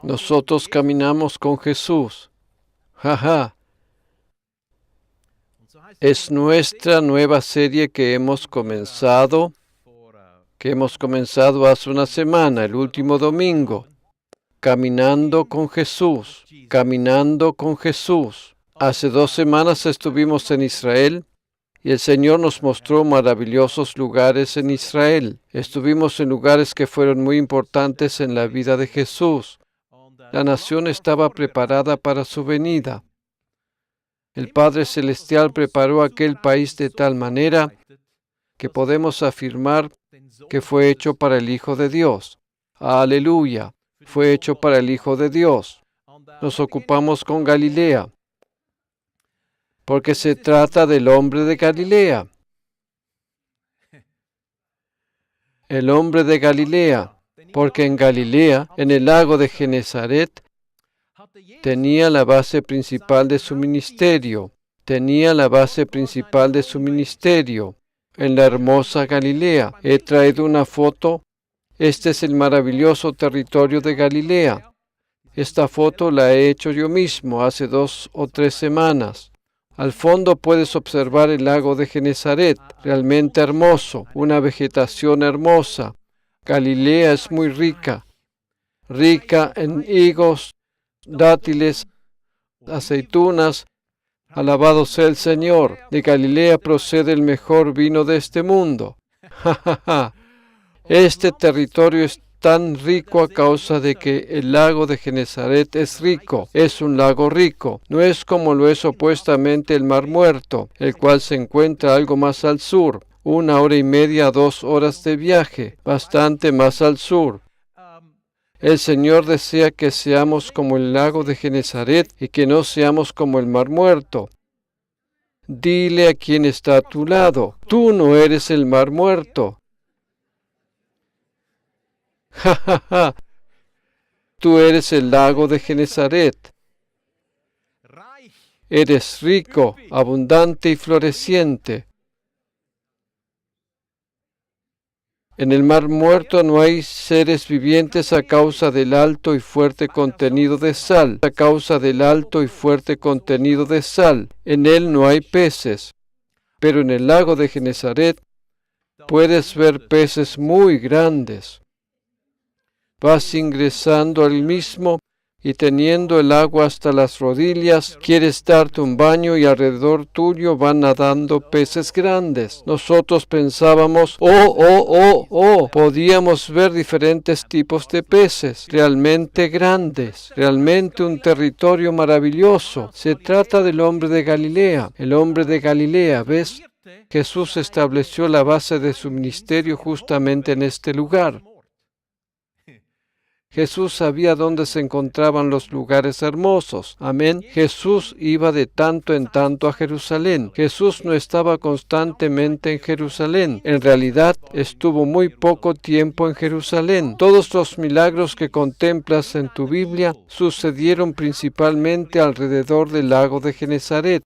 Nosotros caminamos con Jesús. Jaja. Es nuestra nueva serie que hemos comenzado hace una semana, el último domingo. Caminando con Jesús. Caminando con Jesús. Hace 2 semanas estuvimos en Israel y el Señor nos mostró maravillosos lugares en Israel. Estuvimos en lugares que fueron muy importantes en la vida de Jesús. La nación estaba preparada para su venida. El Padre Celestial preparó aquel país de tal manera que podemos afirmar que fue hecho para el Hijo de Dios. Aleluya, fue hecho para el Hijo de Dios. Nos ocupamos con Galilea, porque se trata del hombre de Galilea. El hombre de Galilea, porque en Galilea, en el lago de Genesaret, tenía la base principal de su ministerio. En la hermosa Galilea. He traído una foto. Este es el maravilloso territorio de Galilea. Esta foto la he hecho yo mismo hace 2 o 3 semanas. Al fondo puedes observar el lago de Genesaret, realmente hermoso, una vegetación hermosa. Galilea es muy rica en higos, dátiles, aceitunas. Alabado sea el Señor. De Galilea procede el mejor vino de este mundo. Este territorio es tan rico a causa de que el lago de Genesaret es rico. Es un lago rico. No es como lo es opuestamente el Mar Muerto, el cual se encuentra algo más al sur. 1 hora y media, 2 horas de viaje, bastante más al sur. El Señor desea que seamos como el lago de Genesaret y que no seamos como el Mar Muerto. Dile a quien está a tu lado, tú no eres el Mar Muerto. Tú eres el lago de Genesaret. Eres rico, abundante y floreciente. En el Mar Muerto no hay seres vivientes a causa del alto y fuerte contenido de sal. En él no hay peces. Pero en el lago de Genesaret puedes ver peces muy grandes. Vas ingresando al mismo y teniendo el agua hasta las rodillas, quieres darte un baño y alrededor tuyo van nadando peces grandes. Nosotros pensábamos, podíamos ver diferentes tipos de peces, realmente grandes, realmente un territorio maravilloso. Se trata del hombre de Galilea. El hombre de Galilea, ¿ves? Jesús estableció la base de su ministerio justamente en este lugar. Jesús sabía dónde se encontraban los lugares hermosos. Amén. Jesús iba de tanto en tanto a Jerusalén. Jesús no estaba constantemente en Jerusalén. En realidad, estuvo muy poco tiempo en Jerusalén. Todos los milagros que contemplas en tu Biblia sucedieron principalmente alrededor del lago de Genesaret.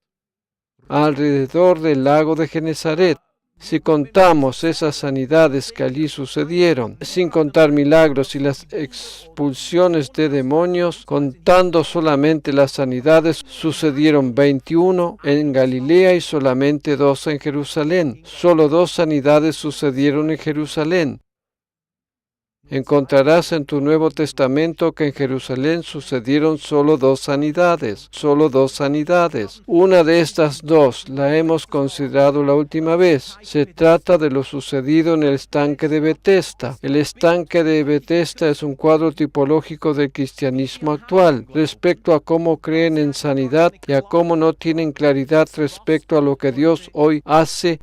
Si contamos esas sanidades que allí sucedieron, sin contar milagros y las expulsiones de demonios, contando solamente las sanidades, sucedieron 21 en Galilea y solamente 2 en Jerusalén. Solo 2 sanidades sucedieron en Jerusalén. Encontrarás en tu Nuevo Testamento que en Jerusalén sucedieron solo 2 sanidades. Una de estas 2 la hemos considerado la última vez. Se trata de lo sucedido en el estanque de Betesda. El estanque de Betesda es un cuadro tipológico del cristianismo actual, respecto a cómo creen en sanidad y a cómo no tienen claridad respecto a lo que Dios hoy hace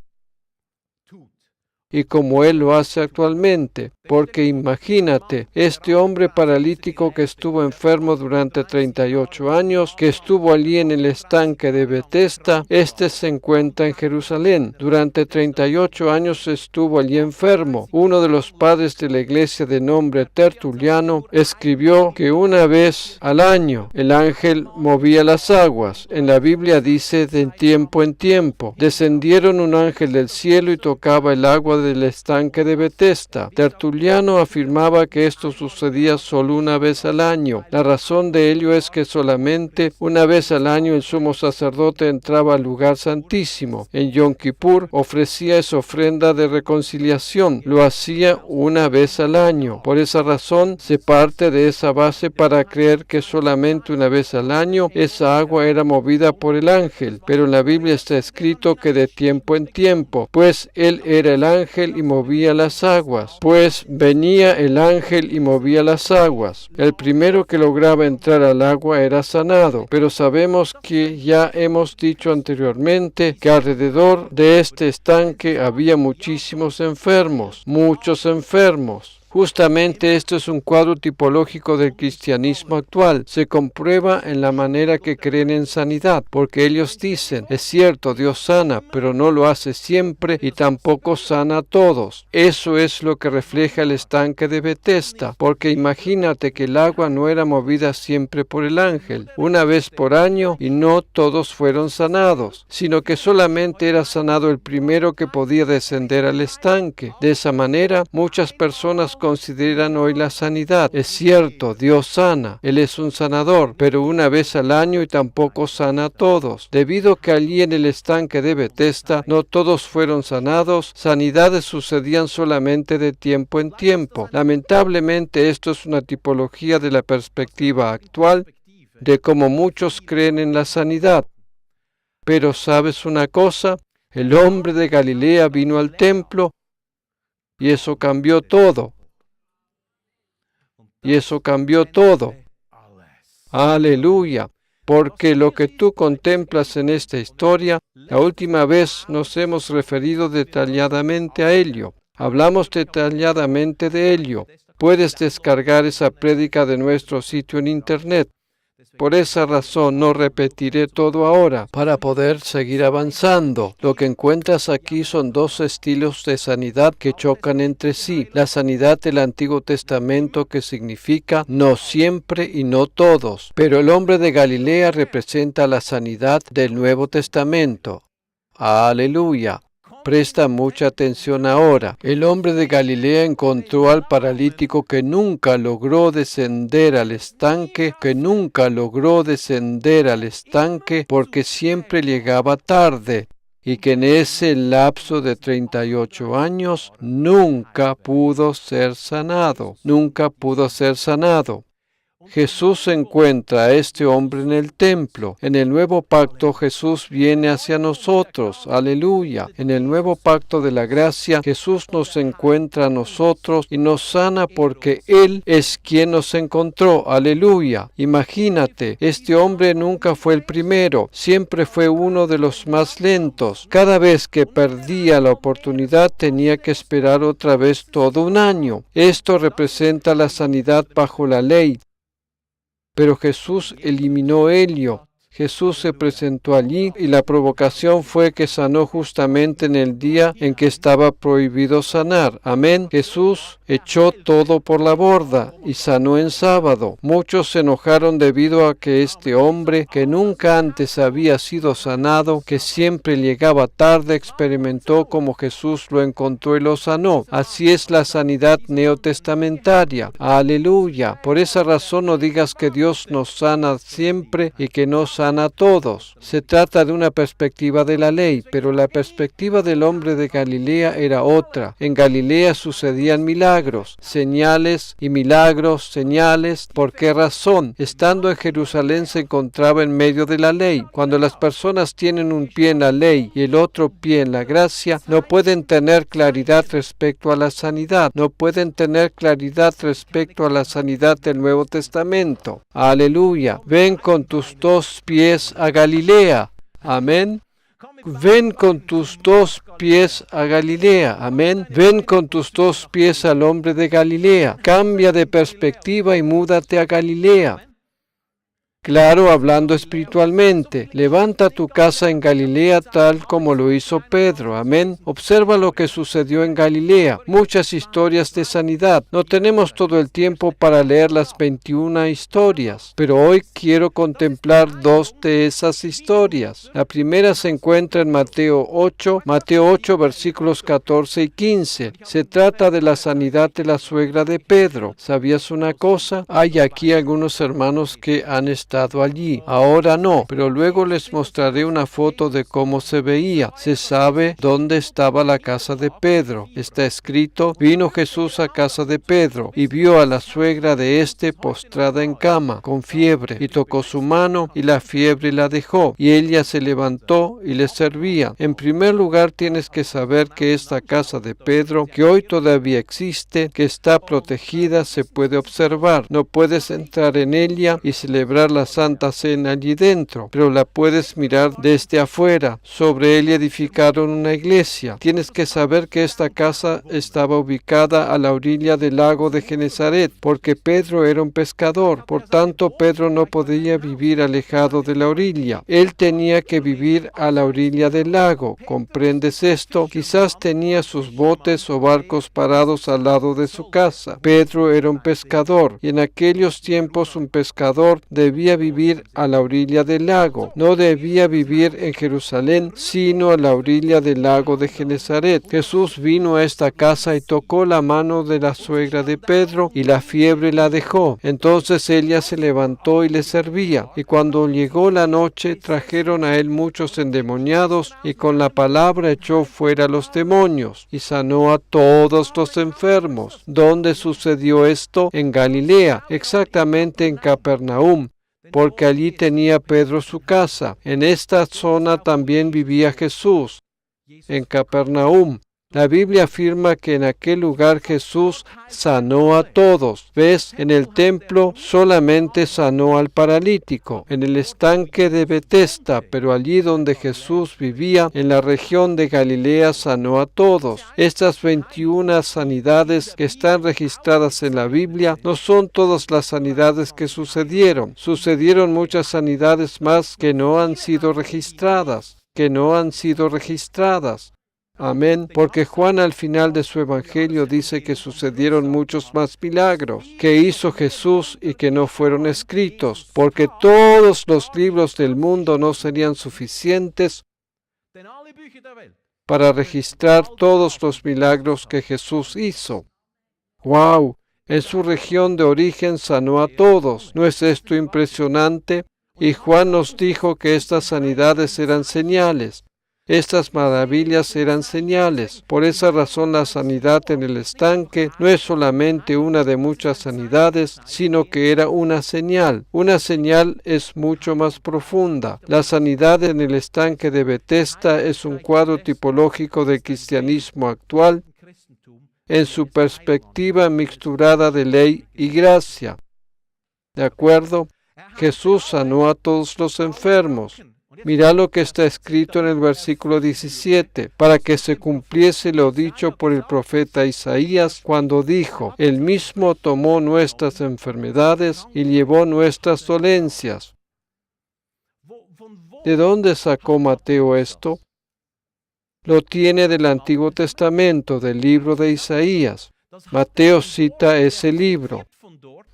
y como Él lo hace actualmente. Porque imagínate, este hombre paralítico que estuvo enfermo durante 38 años, que estuvo allí en el estanque de Betesda, se encuentra en Jerusalén. Durante 38 años estuvo allí enfermo. Uno de los padres de la iglesia de nombre Tertuliano escribió que una vez al año el ángel movía las aguas. En la Biblia dice de tiempo en tiempo. Descendieron un ángel del cielo y tocaba el agua del estanque de Betesda. Tertuliano afirmaba que esto sucedía solo una vez al año. La razón de ello es que solamente una vez al año el sumo sacerdote entraba al lugar santísimo. En Yom Kippur ofrecía esa ofrenda de reconciliación. Lo hacía una vez al año. Por esa razón se parte de esa base para creer que solamente una vez al año esa agua era movida por el ángel. Pero en la Biblia está escrito que de tiempo en tiempo, pues él era el ángel y movía las aguas. Pues venía el ángel y movía las aguas. El primero que lograba entrar al agua era sanado. Pero sabemos que ya hemos dicho anteriormente que alrededor de este estanque había muchísimos enfermos, muchos enfermos. Justamente esto es un cuadro tipológico del cristianismo actual. Se comprueba en la manera que creen en sanidad, porque ellos dicen, es cierto, Dios sana, pero no lo hace siempre y tampoco sana a todos. Eso es lo que refleja el estanque de Betesda, porque imagínate que el agua no era movida siempre por el ángel, una vez por año, y no todos fueron sanados, sino que solamente era sanado el primero que podía descender al estanque. De esa manera, muchas personas consideran hoy la sanidad. Es cierto, Dios sana, Él es un sanador, pero una vez al año y tampoco sana a todos. Debido a que allí en el estanque de Betesda no todos fueron sanados, sanidades sucedían solamente de tiempo en tiempo. Lamentablemente esto es una tipología de la perspectiva actual de cómo muchos creen en la sanidad. Pero ¿sabes una cosa? El hombre de Galilea vino al templo y eso cambió todo. Y eso cambió todo. Aleluya. Porque lo que tú contemplas en esta historia, la última vez nos hemos referido detalladamente a ello. Hablamos detalladamente de ello. Puedes descargar esa prédica de nuestro sitio en internet. Por esa razón no repetiré todo ahora para poder seguir avanzando. Lo que encuentras aquí son dos estilos de sanidad que chocan entre sí. La sanidad del Antiguo Testamento, que significa no siempre y no todos. Pero el hombre de Galilea representa la sanidad del Nuevo Testamento. Aleluya. Presta mucha atención ahora. El hombre de Galilea encontró al paralítico que nunca logró descender al estanque, porque siempre llegaba tarde, y que en ese lapso de 38 años nunca pudo ser sanado. Jesús encuentra a este hombre en el templo. En el nuevo pacto Jesús viene hacia nosotros. Aleluya. En el nuevo pacto de la gracia Jesús nos encuentra a nosotros y nos sana porque Él es quien nos encontró. Aleluya. Imagínate, este hombre nunca fue el primero, siempre fue uno de los más lentos. Cada vez que perdía la oportunidad tenía que esperar otra vez todo un año. Esto representa la sanidad bajo la ley. Pero Jesús eliminó ello. Jesús se presentó allí y la provocación fue que sanó justamente en el día en que estaba prohibido sanar. Amén. Jesús echó todo por la borda y sanó en sábado. Muchos se enojaron debido a que este hombre, que nunca antes había sido sanado, que siempre llegaba tarde, experimentó como Jesús lo encontró y lo sanó. Así es la sanidad neotestamentaria. Aleluya. Por esa razón no digas que Dios nos sana siempre y que no sana a todos. Se trata de una perspectiva de la ley, pero la perspectiva del hombre de Galilea era otra. En Galilea sucedían milagros, señales y milagros, señales. ¿Por qué razón? Estando en Jerusalén se encontraba en medio de la ley. Cuando las personas tienen un pie en la ley y el otro pie en la gracia, no pueden tener claridad respecto a la sanidad. No pueden tener claridad respecto a la sanidad del Nuevo Testamento. Aleluya. Ven con tus dos pies a Galilea. Amén. Ven con tus dos pies a Galilea. Amén. Ven con tus dos pies al hombre de Galilea. Cambia de perspectiva y múdate a Galilea. Claro, hablando espiritualmente, levanta tu casa en Galilea tal como lo hizo Pedro. Amén. Observa lo que sucedió en Galilea. Muchas historias de sanidad. No tenemos todo el tiempo para leer las 21 historias, pero hoy quiero contemplar dos de esas historias. La primera se encuentra en Mateo 8, versículos 14 y 15. Se trata de la sanidad de la suegra de Pedro. ¿Sabías una cosa? Hay aquí algunos hermanos que han estado allí. Ahora no, pero luego les mostraré una foto de cómo se veía. Se sabe dónde estaba la casa de Pedro. Está escrito: vino Jesús a casa de Pedro y vio a la suegra de éste postrada en cama, con fiebre, y tocó su mano y la fiebre la dejó, y ella se levantó y le servía. En primer lugar, tienes que saber que esta casa de Pedro, que hoy todavía existe, que está protegida, se puede observar. No puedes entrar en ella y celebrar la Santa Cena allí dentro, pero la puedes mirar desde afuera. Sobre ella edificaron una iglesia. Tienes que saber que esta casa estaba ubicada a la orilla del lago de Genesaret, porque Pedro era un pescador. Por tanto, Pedro no podía vivir alejado de la orilla. Él tenía que vivir a la orilla del lago. ¿Comprendes esto? Quizás tenía sus botes o barcos parados al lado de su casa. Pedro era un pescador, y en aquellos tiempos un pescador debía vivir a la orilla del lago. No debía vivir en Jerusalén, sino a la orilla del lago de Genesaret. Jesús vino a esta casa y tocó la mano de la suegra de Pedro, y la fiebre la dejó. Entonces ella se levantó y le servía. Y cuando llegó la noche, trajeron a él muchos endemoniados, y con la palabra echó fuera los demonios, y sanó a todos los enfermos. ¿Dónde sucedió esto? En Galilea, exactamente en Capernaum, porque allí tenía Pedro su casa. En esta zona también vivía Jesús, en Capernaum. La Biblia afirma que en aquel lugar Jesús sanó a todos. ¿Ves? En el templo solamente sanó al paralítico, en el estanque de Betesda, pero allí donde Jesús vivía, en la región de Galilea, sanó a todos. Estas 21 sanidades que están registradas en la Biblia no son todas las sanidades que sucedieron. Sucedieron muchas sanidades más que no han sido registradas. Amén, porque Juan al final de su evangelio dice que sucedieron muchos más milagros que hizo Jesús y que no fueron escritos, porque todos los libros del mundo no serían suficientes para registrar todos los milagros que Jesús hizo. ¡Wow! En su región de origen sanó a todos. ¿No es esto impresionante? Y Juan nos dijo que estas sanidades eran señales. Estas maravillas eran señales. Por esa razón la sanidad en el estanque no es solamente una de muchas sanidades, sino que era una señal. Una señal es mucho más profunda. La sanidad en el estanque de Betesda es un cuadro tipológico del cristianismo actual en su perspectiva mixturada de ley y gracia. ¿De acuerdo? Jesús sanó a todos los enfermos. Mira lo que está escrito en el versículo 17, para que se cumpliese lo dicho por el profeta Isaías cuando dijo: Él mismo tomó nuestras enfermedades y llevó nuestras dolencias. ¿De dónde sacó Mateo esto? Lo tiene del Antiguo Testamento, del libro de Isaías. Mateo cita ese libro.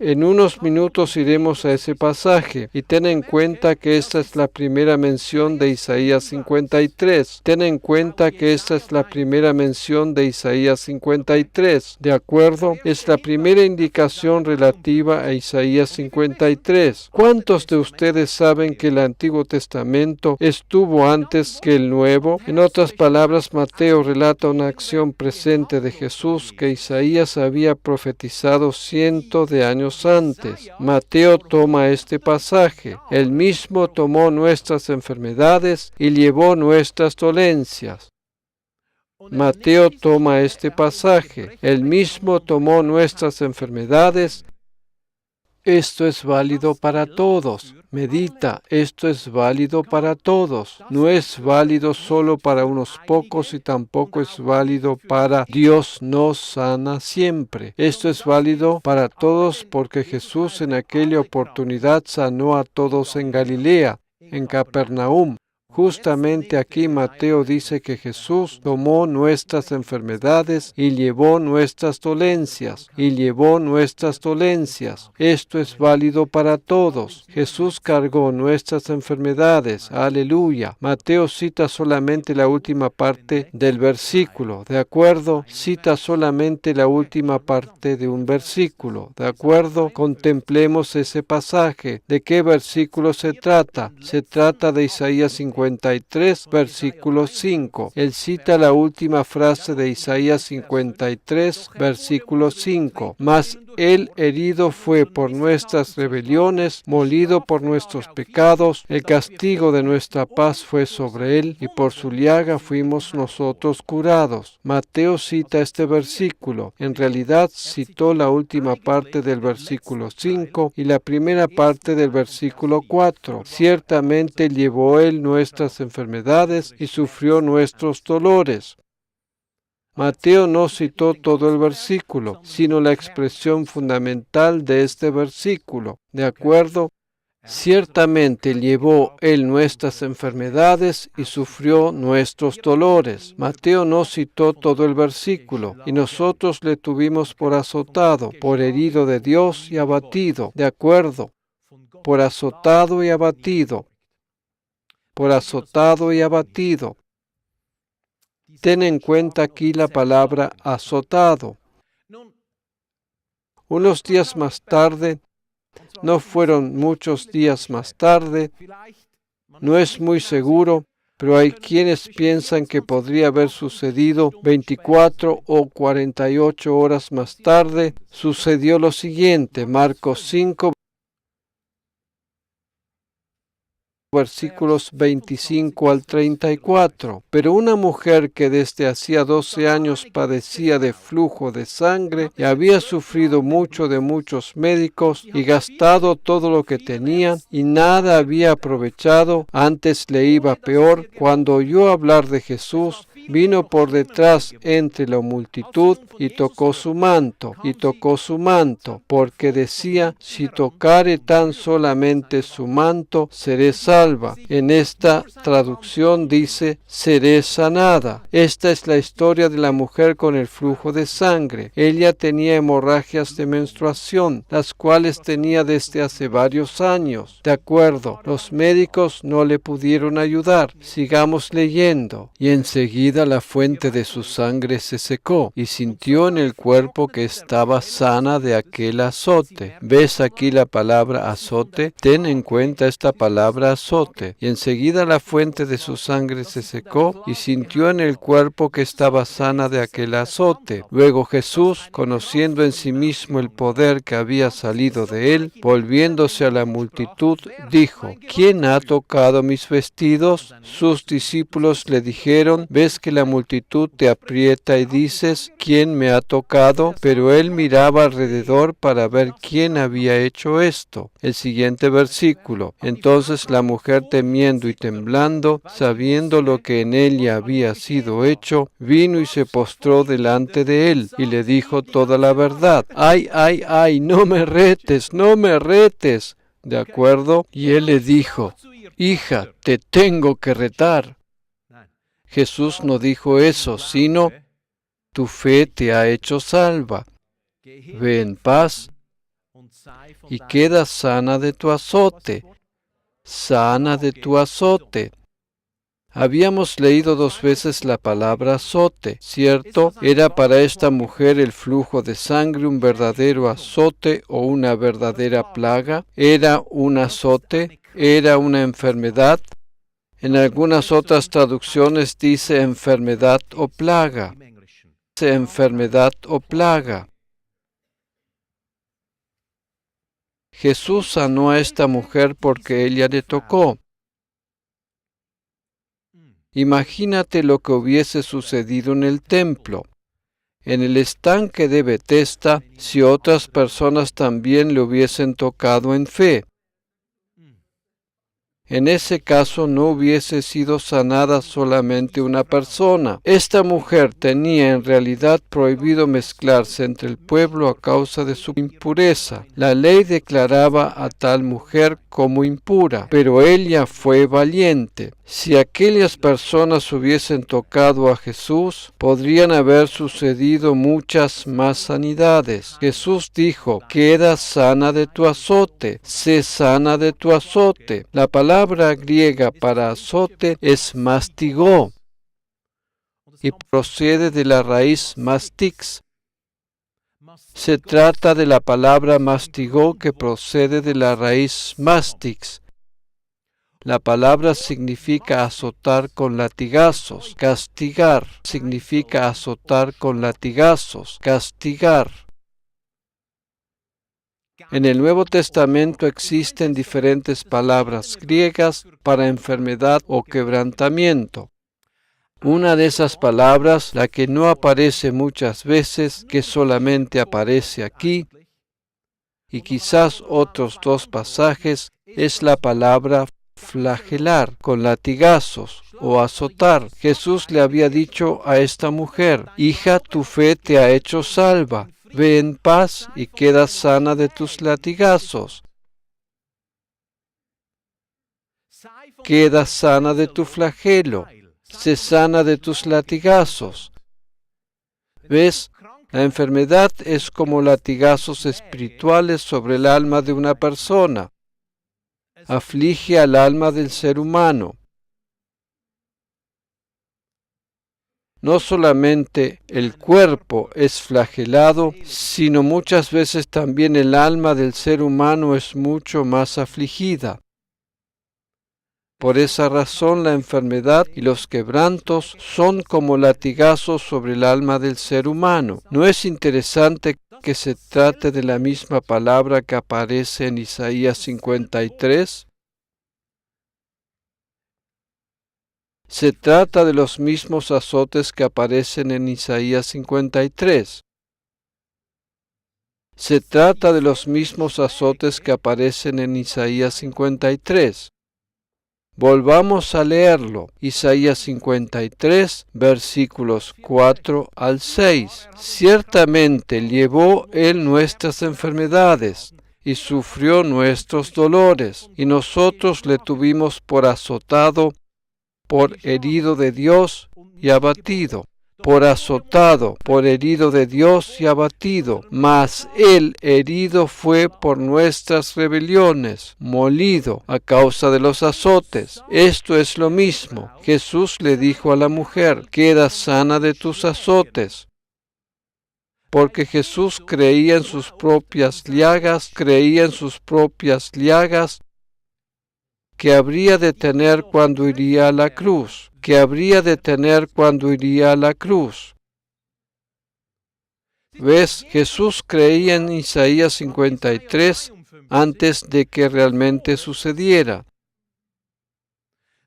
En unos minutos iremos a ese pasaje y ten en cuenta que esta es la primera mención de Isaías 53. Ten en cuenta que esta es la primera mención de Isaías 53. ¿De acuerdo? Es la primera indicación relativa a Isaías 53. ¿Cuántos de ustedes saben que el Antiguo Testamento estuvo antes que el Nuevo? En otras palabras, Mateo relata una acción presente de Jesús que Isaías había profetizado cientos de años antes. Mateo toma este pasaje. Él mismo tomó nuestras enfermedades y llevó nuestras dolencias. Mateo toma este pasaje. Él mismo tomó nuestras enfermedades. Esto es válido para todos. medita, esto es válido para todos. No es válido solo para unos pocos y tampoco es válido para Dios nos sana siempre. Esto es válido para todos porque Jesús en aquella oportunidad sanó a todos en Galilea, en Capernaum. Justamente aquí Mateo dice que Jesús tomó nuestras enfermedades y llevó nuestras dolencias, Esto es válido para todos. Jesús cargó nuestras enfermedades. Aleluya. Mateo cita solamente la última parte del versículo. ¿De acuerdo? Cita solamente la última parte de un versículo. ¿De acuerdo? Contemplemos ese pasaje. ¿De qué versículo se trata? Se trata de Isaías 53, versículo 5. Él cita la última frase de Isaías 53, versículo 5. Mas Él herido fue por nuestras rebeliones, molido por nuestros pecados, el castigo de nuestra paz fue sobre Él, y por su llaga fuimos nosotros curados. Mateo cita este versículo. En realidad citó la última parte del versículo 5 y la primera parte del versículo 4. Ciertamente llevó Él nuestras enfermedades y sufrió nuestros dolores. Mateo no citó todo el versículo, sino la expresión fundamental de este versículo. ¿De acuerdo? Ciertamente llevó Él nuestras enfermedades y sufrió nuestros dolores. Mateo no citó todo el versículo, y nosotros le tuvimos por azotado, por herido de Dios y abatido. ¿De acuerdo? Por azotado y abatido. Por azotado y abatido. Ten en cuenta aquí la palabra azotado. Unos días más tarde, no fueron muchos días más tarde, no es muy seguro, pero hay quienes piensan que podría haber sucedido 24 o 48 horas más tarde, sucedió lo siguiente, Marcos 5, versículos 25 al 34. Pero una mujer que desde hacía 12 años padecía de flujo de sangre y había sufrido mucho de muchos médicos y gastado todo lo que tenía y nada había aprovechado, antes le iba peor, cuando oyó hablar de Jesús, vino por detrás entre la multitud y tocó su manto, porque decía, si tocare tan solamente su manto, seré salva. En esta traducción dice, seré sanada. Esta es la historia de la mujer con el flujo de sangre. Ella tenía hemorragias de menstruación, las cuales tenía desde hace varios años. De acuerdo, los médicos no le pudieron ayudar. Sigamos leyendo. Y enseguida la fuente de su sangre se secó y sintió en el cuerpo que estaba sana de aquel azote. ¿Ves aquí la palabra azote? Ten en cuenta esta palabra azote. Y enseguida la fuente de su sangre se secó y sintió en el cuerpo que estaba sana de aquel azote. Luego Jesús, conociendo en sí mismo el poder que había salido de él, volviéndose a la multitud, dijo, ¿quién ha tocado mis vestidos? Sus discípulos le dijeron, ¿ves que la multitud te aprieta y dices, ¿quién me ha tocado? Pero él miraba alrededor para ver quién había hecho esto. El siguiente versículo. Entonces la mujer, temiendo y temblando, sabiendo lo que en ella había sido hecho, vino y se postró delante de él y le dijo toda la verdad. ¡Ay, ay, ay! ¡No me retes! ¡No me retes! ¿De acuerdo? Y él le dijo, hija, te tengo que retar. Jesús no dijo eso, sino, tu fe te ha hecho salva. Ve en paz y queda sana de tu azote. Sana de tu azote. Habíamos leído 2 veces la palabra azote, ¿cierto? ¿Era para esta mujer el flujo de sangre un verdadero azote o una verdadera plaga? ¿Era un azote? ¿Era una enfermedad? En algunas otras traducciones dice enfermedad o plaga. Enfermedad o plaga. Jesús sanó a esta mujer porque ella le tocó. Imagínate lo que hubiese sucedido en el templo, en el estanque de Betesda, si otras personas también le hubiesen tocado en fe. En ese caso no hubiese sido sanada solamente una persona. Esta mujer tenía en realidad prohibido mezclarse entre el pueblo a causa de su impureza. La ley declaraba a tal mujer como impura, pero ella fue valiente. Si aquellas personas hubiesen tocado a Jesús, podrían haber sucedido muchas más sanidades. Jesús dijo: queda sana de tu azote, sé sana de tu azote. La palabra griega para azote es mastigó y procede de la raíz mastix. Se trata de la palabra mastigó que procede de la raíz mastix. La palabra significa azotar con latigazos, castigar. Significa azotar con latigazos, castigar. En el Nuevo Testamento existen diferentes palabras griegas para enfermedad o quebrantamiento. Una de esas palabras, la que no aparece muchas veces, que solamente aparece aquí, y quizás otros dos pasajes, es la palabra flagelar, con latigazos o azotar. Jesús le había dicho a esta mujer: hija, tu fe te ha hecho salva. Ve en paz y queda sana de tus latigazos. Queda sana de tu flagelo. Sé sana de tus latigazos. ¿Ves? La enfermedad es como latigazos espirituales sobre el alma de una persona. Aflige al alma del ser humano. No solamente el cuerpo es flagelado, sino muchas veces también el alma del ser humano es mucho más afligida. Por esa razón la enfermedad y los quebrantos son como latigazos sobre el alma del ser humano. ¿No es interesante que se trate de la misma palabra que aparece en Isaías 53? Se trata de los mismos azotes que aparecen en Isaías 53. Se trata de los mismos azotes que aparecen en Isaías 53. Volvamos a leerlo. Isaías 53, versículos 4 al 6. Ciertamente llevó Él nuestras enfermedades y sufrió nuestros dolores, y nosotros le tuvimos por azotado, por herido de Dios y abatido. Por azotado, por herido de Dios y abatido. Mas Él herido fue por nuestras rebeliones, molido a causa de los azotes. Esto es lo mismo. Jesús le dijo a la mujer: queda sana de tus azotes. Porque Jesús creía en sus propias llagas, que habría de tener cuando iría a la cruz. ¿Ves? Jesús creía en Isaías 53 antes de que realmente sucediera.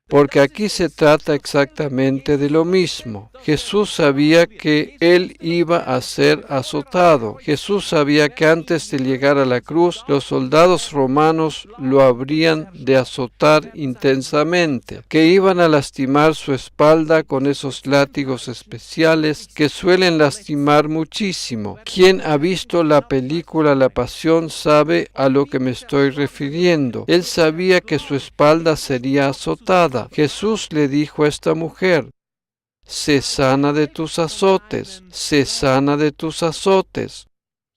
Porque aquí se trata exactamente de lo mismo. Jesús sabía que Él iba a ser azotado. Jesús sabía que antes de llegar a la cruz, los soldados romanos lo habrían de azotar intensamente, que iban a lastimar su espalda con esos látigos especiales que suelen lastimar muchísimo. Quien ha visto la película La Pasión sabe a lo que me estoy refiriendo. Él sabía que su espalda sería azotada. Jesús le dijo a esta mujer: sé sana de tus azotes, sé sana de tus azotes.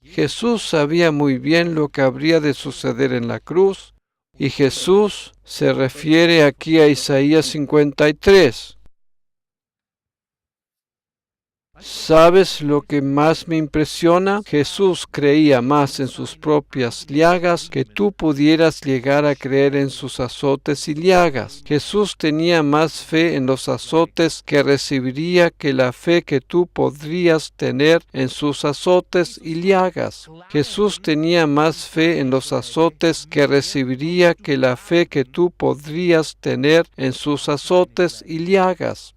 Jesús sabía muy bien lo que habría de suceder en la cruz, y Jesús se refiere aquí a Isaías 53. ¿Sabes lo que más me impresiona? Jesús creía más en sus propias llagas que tú pudieras llegar a creer en sus azotes y llagas. Jesús tenía más fe en los azotes que recibiría que la fe que tú podrías tener en sus azotes y llagas. Jesús tenía más fe en los azotes que recibiría que la fe que tú podrías tener en sus azotes y llagas.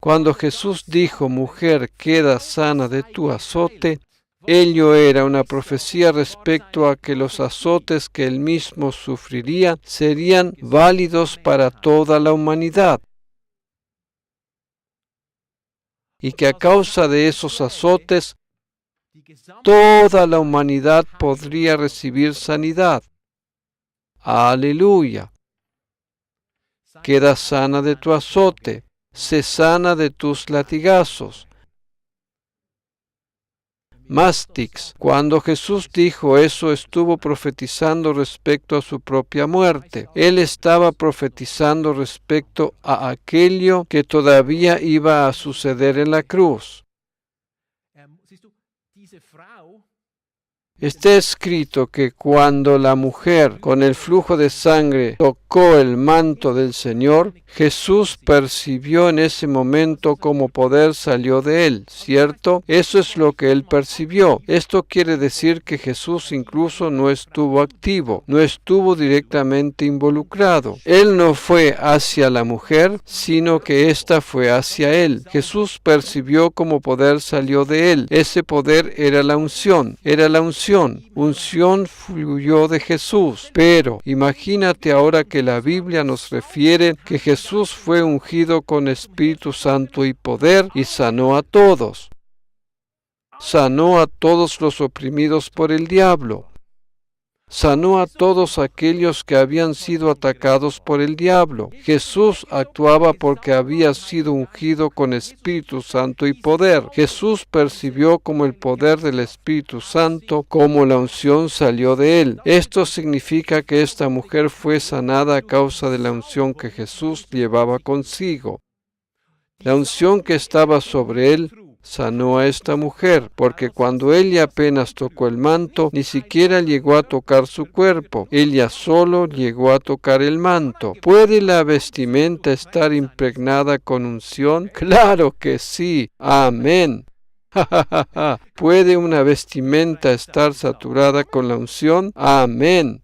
Cuando Jesús dijo: mujer, queda sana de tu azote, Ello era una profecía respecto a que los azotes que él mismo sufriría serían válidos para toda la humanidad, y que a causa de esos azotes toda la humanidad podría recibir sanidad. Aleluya. Queda sana de tu azote, sé sana de tus latigazos. Mastix, cuando Jesús dijo eso, estuvo profetizando respecto a su propia muerte. Él estaba profetizando respecto a aquello que todavía iba a suceder en la cruz. Está escrito que cuando la mujer con el flujo de sangre tocó el manto del Señor, Jesús percibió en ese momento cómo poder salió de él, ¿cierto? Eso es lo que él percibió. Esto quiere decir que Jesús incluso no estuvo activo, no estuvo directamente involucrado. Él no fue hacia la mujer, sino que ésta fue hacia él. Jesús percibió cómo poder salió de él. Ese poder era la unción, Unción fluyó de Jesús. Pero imagínate ahora que la Biblia nos refiere que Jesús fue ungido con Espíritu Santo y poder y sanó a todos. Sanó a todos los oprimidos por el diablo. Sanó a todos aquellos que habían sido atacados por el diablo. Jesús actuaba porque había sido ungido con Espíritu Santo y poder. Jesús percibió como el poder del Espíritu Santo, como la unción salió de él. Esto significa que esta mujer fue sanada a causa de la unción que Jesús llevaba consigo. La unción que estaba sobre él sanó a esta mujer, porque cuando ella apenas tocó el manto, ni siquiera llegó a tocar su cuerpo. Ella solo llegó a tocar el manto. ¿Puede la vestimenta estar impregnada con unción? ¡Claro que sí! ¡Amén! ¿Puede una vestimenta estar saturada con la unción? ¡Amén!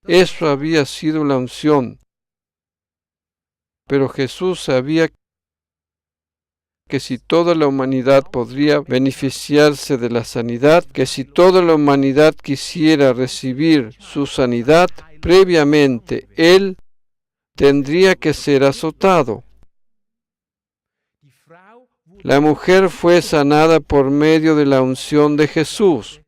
Eso había sido la unción. Pero Jesús sabía que si toda la humanidad podría beneficiarse de la sanidad, que si toda la humanidad quisiera recibir su sanidad, previamente él tendría que ser azotado. La mujer fue sanada por medio de la unción de Jesús.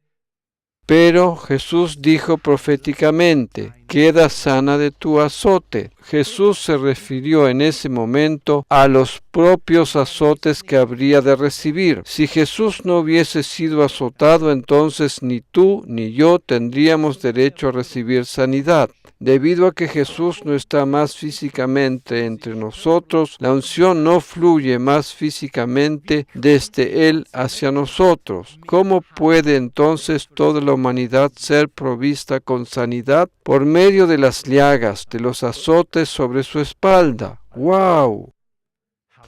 Pero Jesús dijo proféticamente, queda sana de tu azote. Jesús se refirió en ese momento a los propios azotes que habría de recibir. Si Jesús no hubiese sido azotado, entonces ni tú ni yo tendríamos derecho a recibir sanidad. Debido a que Jesús no está más físicamente entre nosotros, la unción no fluye más físicamente desde Él hacia nosotros. ¿Cómo puede entonces toda la humanidad ser provista con sanidad? Por medio de las llagas, de los azotes sobre su espalda. ¡Wow!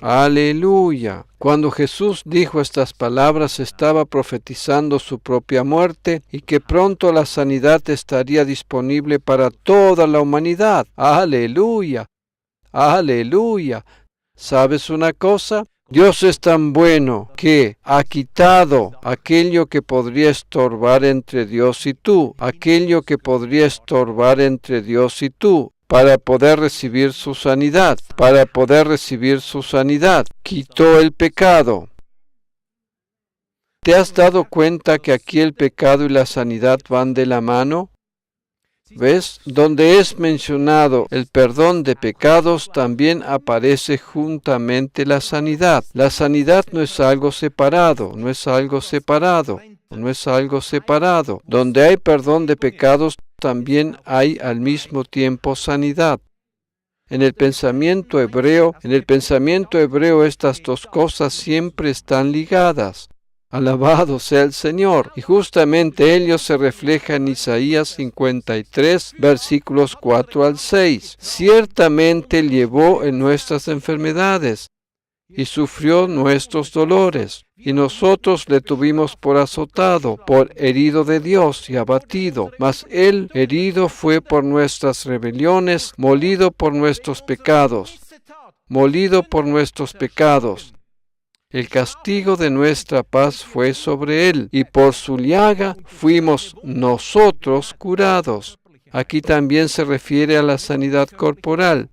¡Aleluya! Cuando Jesús dijo estas palabras, estaba profetizando su propia muerte y que pronto la sanidad estaría disponible para toda la humanidad. ¡Aleluya! ¡Aleluya! ¿Sabes una cosa? Dios es tan bueno que ha quitado aquello que podría estorbar entre Dios y tú, aquello que podría estorbar entre Dios y tú, para poder recibir su sanidad, para poder recibir su sanidad. Quitó el pecado. ¿Te has dado cuenta que aquí el pecado y la sanidad van de la mano? ¿Ves? Donde es mencionado el perdón de pecados, también aparece juntamente la sanidad. La sanidad no es algo separado, no es algo separado, no es algo separado. Donde hay perdón de pecados, también hay al mismo tiempo sanidad. En el pensamiento hebreo, estas dos cosas siempre están ligadas. Alabado sea el Señor. Y justamente ello se refleja en Isaías 53, versículos 4 al 6. Ciertamente llevó en nuestras enfermedades y sufrió nuestros dolores. Y nosotros le tuvimos por azotado, por herido de Dios y abatido. Mas él herido fue por nuestras rebeliones, molido por nuestros pecados. Molido por nuestros pecados. El castigo de nuestra paz fue sobre él, y por su llaga fuimos nosotros curados. Aquí también se refiere a la sanidad corporal.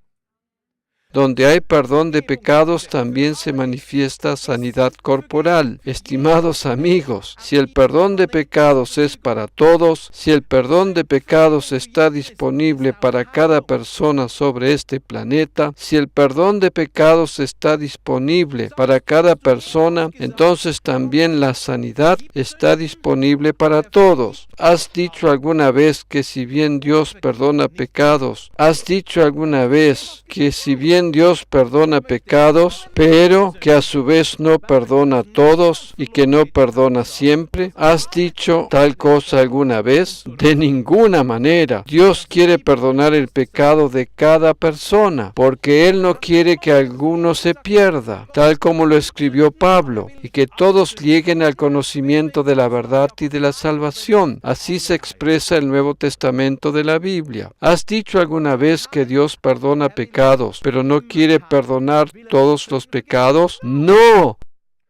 Donde hay perdón de pecados, también se manifiesta sanidad corporal. Estimados amigos, si el perdón de pecados es para todos, si el perdón de pecados está disponible para cada persona sobre este planeta, si el perdón de pecados está disponible para cada persona, entonces también la sanidad está disponible para todos. ¿Has dicho alguna vez que si bien Dios perdona pecados, has dicho alguna vez que si bien Dios perdona pecados, pero que a su vez no perdona a todos y que no perdona siempre? ¿Has dicho tal cosa alguna vez? De ninguna manera. Dios quiere perdonar el pecado de cada persona, porque Él no quiere que alguno se pierda, tal como lo escribió Pablo, y que todos lleguen al conocimiento de la verdad y de la salvación. Así se expresa el Nuevo Testamento de la Biblia. ¿Has dicho alguna vez que Dios perdona pecados, pero no quiere perdonar todos los pecados? No.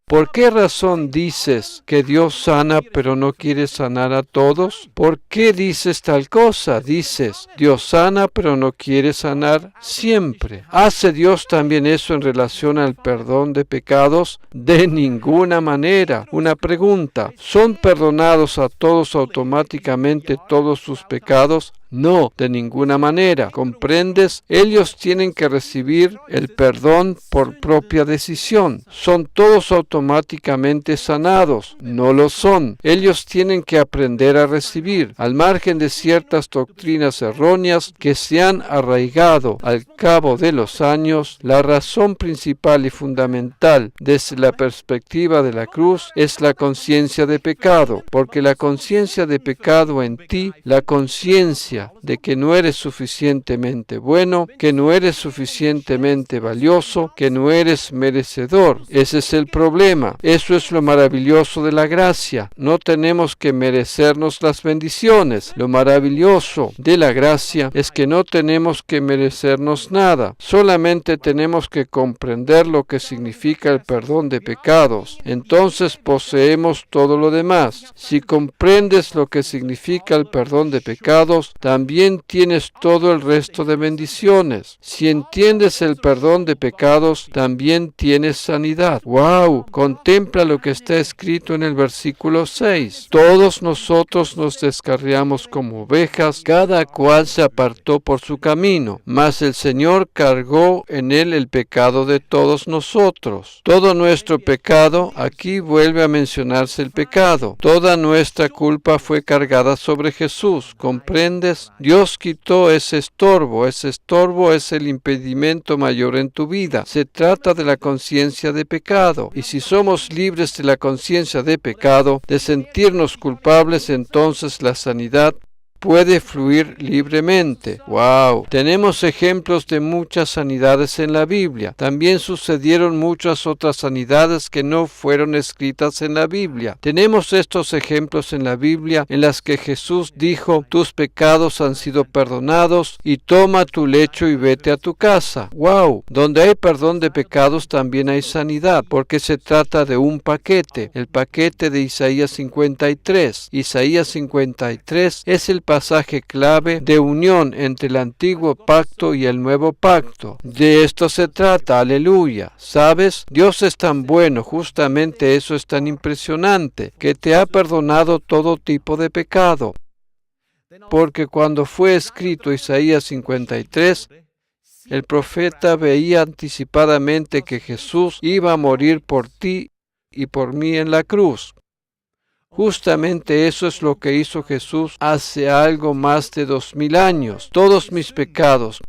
¿Por qué razón dices que Dios sana pero no quiere sanar a todos? ¿Por qué dices tal cosa? Dices, Dios sana pero no quiere sanar siempre. ¿Hace Dios también eso en relación al perdón de pecados? De ninguna manera. Una pregunta, ¿son perdonados a todos automáticamente todos sus pecados? No, de ninguna manera. ¿Comprendes? Ellos tienen que recibir el perdón por propia decisión. ¿Son todos automáticamente sanados? No lo son. Ellos tienen que aprender a recibir, al margen de ciertas doctrinas erróneas que se han arraigado al cabo de los años. La razón principal y fundamental desde la perspectiva de la cruz es la conciencia de pecado, porque la conciencia de pecado en ti, la conciencia de que no eres suficientemente bueno, que no eres suficientemente valioso, que no eres merecedor. Ese es el problema. Eso es lo maravilloso de la gracia. No tenemos que merecernos las bendiciones. Lo maravilloso de la gracia es que no tenemos que merecernos nada. Solamente tenemos que comprender lo que significa el perdón de pecados. Entonces poseemos todo lo demás. Si comprendes lo que significa el perdón de pecados, también tienes todo el resto de bendiciones. Si entiendes el perdón de pecados, también tienes sanidad. ¡Wow! Contempla lo que está escrito en el versículo 6. Todos nosotros nos descarriamos como ovejas, cada cual se apartó por su camino, mas el Señor cargó en él el pecado de todos nosotros. Todo nuestro pecado, aquí vuelve a mencionarse el pecado. Toda nuestra culpa fue cargada sobre Jesús. ¿Comprendes? Dios quitó ese estorbo es el impedimento mayor en tu vida. Se trata de la conciencia de pecado, y si somos libres de la conciencia de pecado, de sentirnos culpables, entonces la sanidad puede fluir libremente. ¡Wow! Tenemos ejemplos de muchas sanidades en la Biblia. También sucedieron muchas otras sanidades que no fueron escritas en la Biblia. Tenemos estos ejemplos en la Biblia en las que Jesús dijo, tus pecados han sido perdonados y toma tu lecho y vete a tu casa. ¡Wow! Donde hay perdón de pecados también hay sanidad, porque se trata de un paquete, el paquete de Isaías 53. Isaías 53 es el pasaje clave de unión entre el antiguo pacto y el nuevo pacto. De esto se trata, aleluya. ¿Sabes? Dios es tan bueno, justamente eso es tan impresionante, que te ha perdonado todo tipo de pecado. Porque cuando fue escrito Isaías 53, el profeta veía anticipadamente que Jesús iba a morir por ti y por mí en la cruz. Justamente eso es lo que hizo Jesús hace algo más de 2000 años. Todos mis pecados,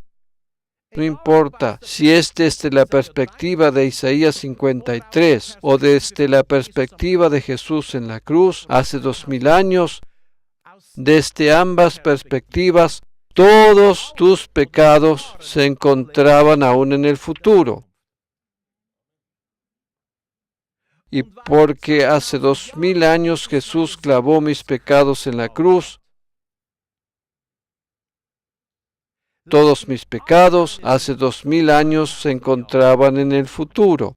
no importa si es desde la perspectiva de Isaías 53 o desde la perspectiva de Jesús en la cruz hace 2000 años, desde ambas perspectivas, todos tus pecados se encontraban aún en el futuro. Y porque hace 2000 años Jesús clavó mis pecados en la cruz, todos mis pecados hace 2000 años se encontraban en el futuro.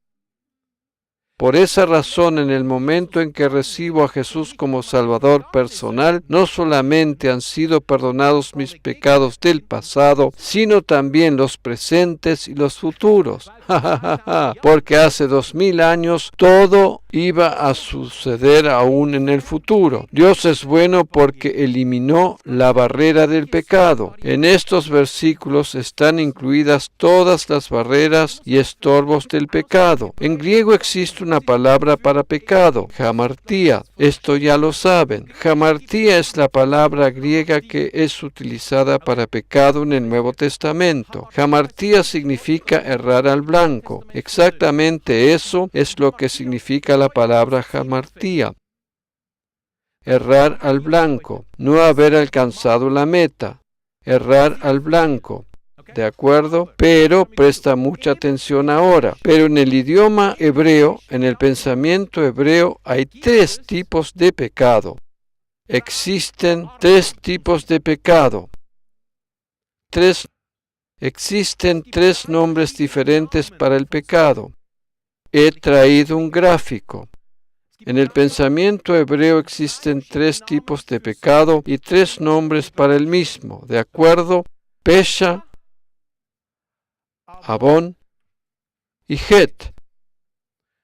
Por esa razón, en el momento en que recibo a Jesús como Salvador personal, no solamente han sido perdonados mis pecados del pasado, sino también los presentes y los futuros. Porque hace 2000 años todo iba a suceder aún en el futuro. Dios es bueno porque eliminó la barrera del pecado. En estos versículos están incluidas todas las barreras y estorbos del pecado. En griego existe una palabra para pecado, hamartía. Esto ya lo saben. Hamartía es la palabra griega que es utilizada para pecado en el Nuevo Testamento. Hamartía significa errar al blanco. Exactamente eso es lo que significa la palabra hamartía. Errar al blanco, no haber alcanzado la meta. Errar al blanco. ¿De acuerdo? Pero presta mucha atención ahora. Pero en el idioma hebreo, en el pensamiento hebreo, hay 3 tipos de pecado. Existen 3 tipos de pecado. Existen 3 nombres diferentes para el pecado. He traído un gráfico. En el pensamiento hebreo existen 3 tipos de pecado y 3 nombres para el mismo. ¿De acuerdo? Pesha, Abón y Het.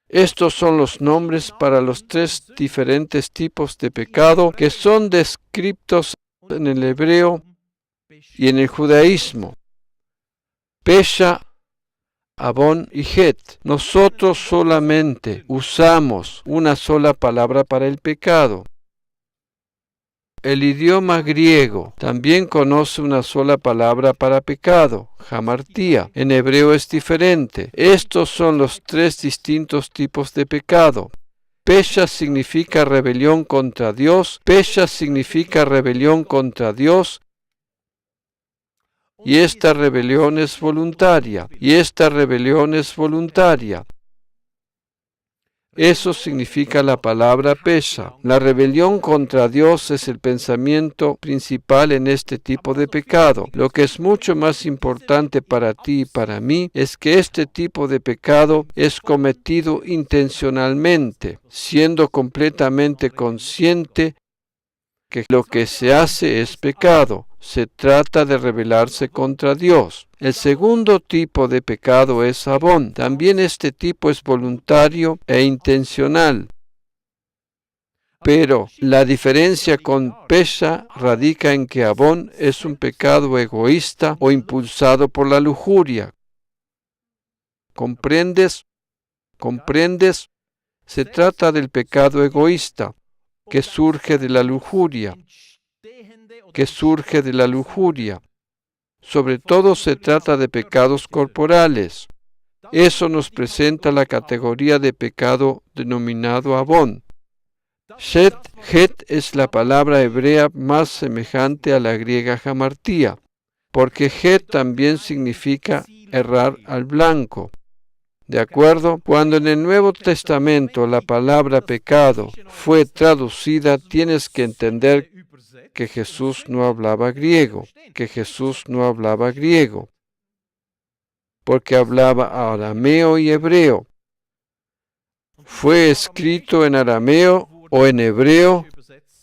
Estos son los nombres para los 3 diferentes tipos de pecado que son descritos en el hebreo y en el judaísmo. Pesha, Abón y Het. Nosotros solamente usamos una sola palabra para el pecado. El idioma griego también conoce una sola palabra para pecado, hamartía. En hebreo es diferente. Estos son los 3 distintos tipos de pecado. Pesha significa rebelión contra Dios. Pesha significa rebelión contra Dios. Y esta rebelión es voluntaria. Eso significa la palabra pesha. La rebelión contra Dios es el pensamiento principal en este tipo de pecado. Lo que es mucho más importante para ti y para mí es que este tipo de pecado es cometido intencionalmente, siendo completamente consciente que lo que se hace es pecado. Se trata de rebelarse contra Dios. El segundo tipo de pecado es Abón. También este tipo es voluntario e intencional. Pero la diferencia con Pesha radica en que Abón es un pecado egoísta o impulsado por la lujuria. ¿Comprendes? Se trata del pecado egoísta que surge de la lujuria. Sobre todo se trata de pecados corporales. Eso nos presenta la categoría de pecado denominado Abón. Het es la palabra hebrea más semejante a la griega hamartía, porque Het también significa errar al blanco. ¿De acuerdo? Cuando en el Nuevo Testamento la palabra pecado fue traducida, tienes que entender que Jesús no hablaba griego, porque hablaba arameo y hebreo. Fue escrito en arameo o en hebreo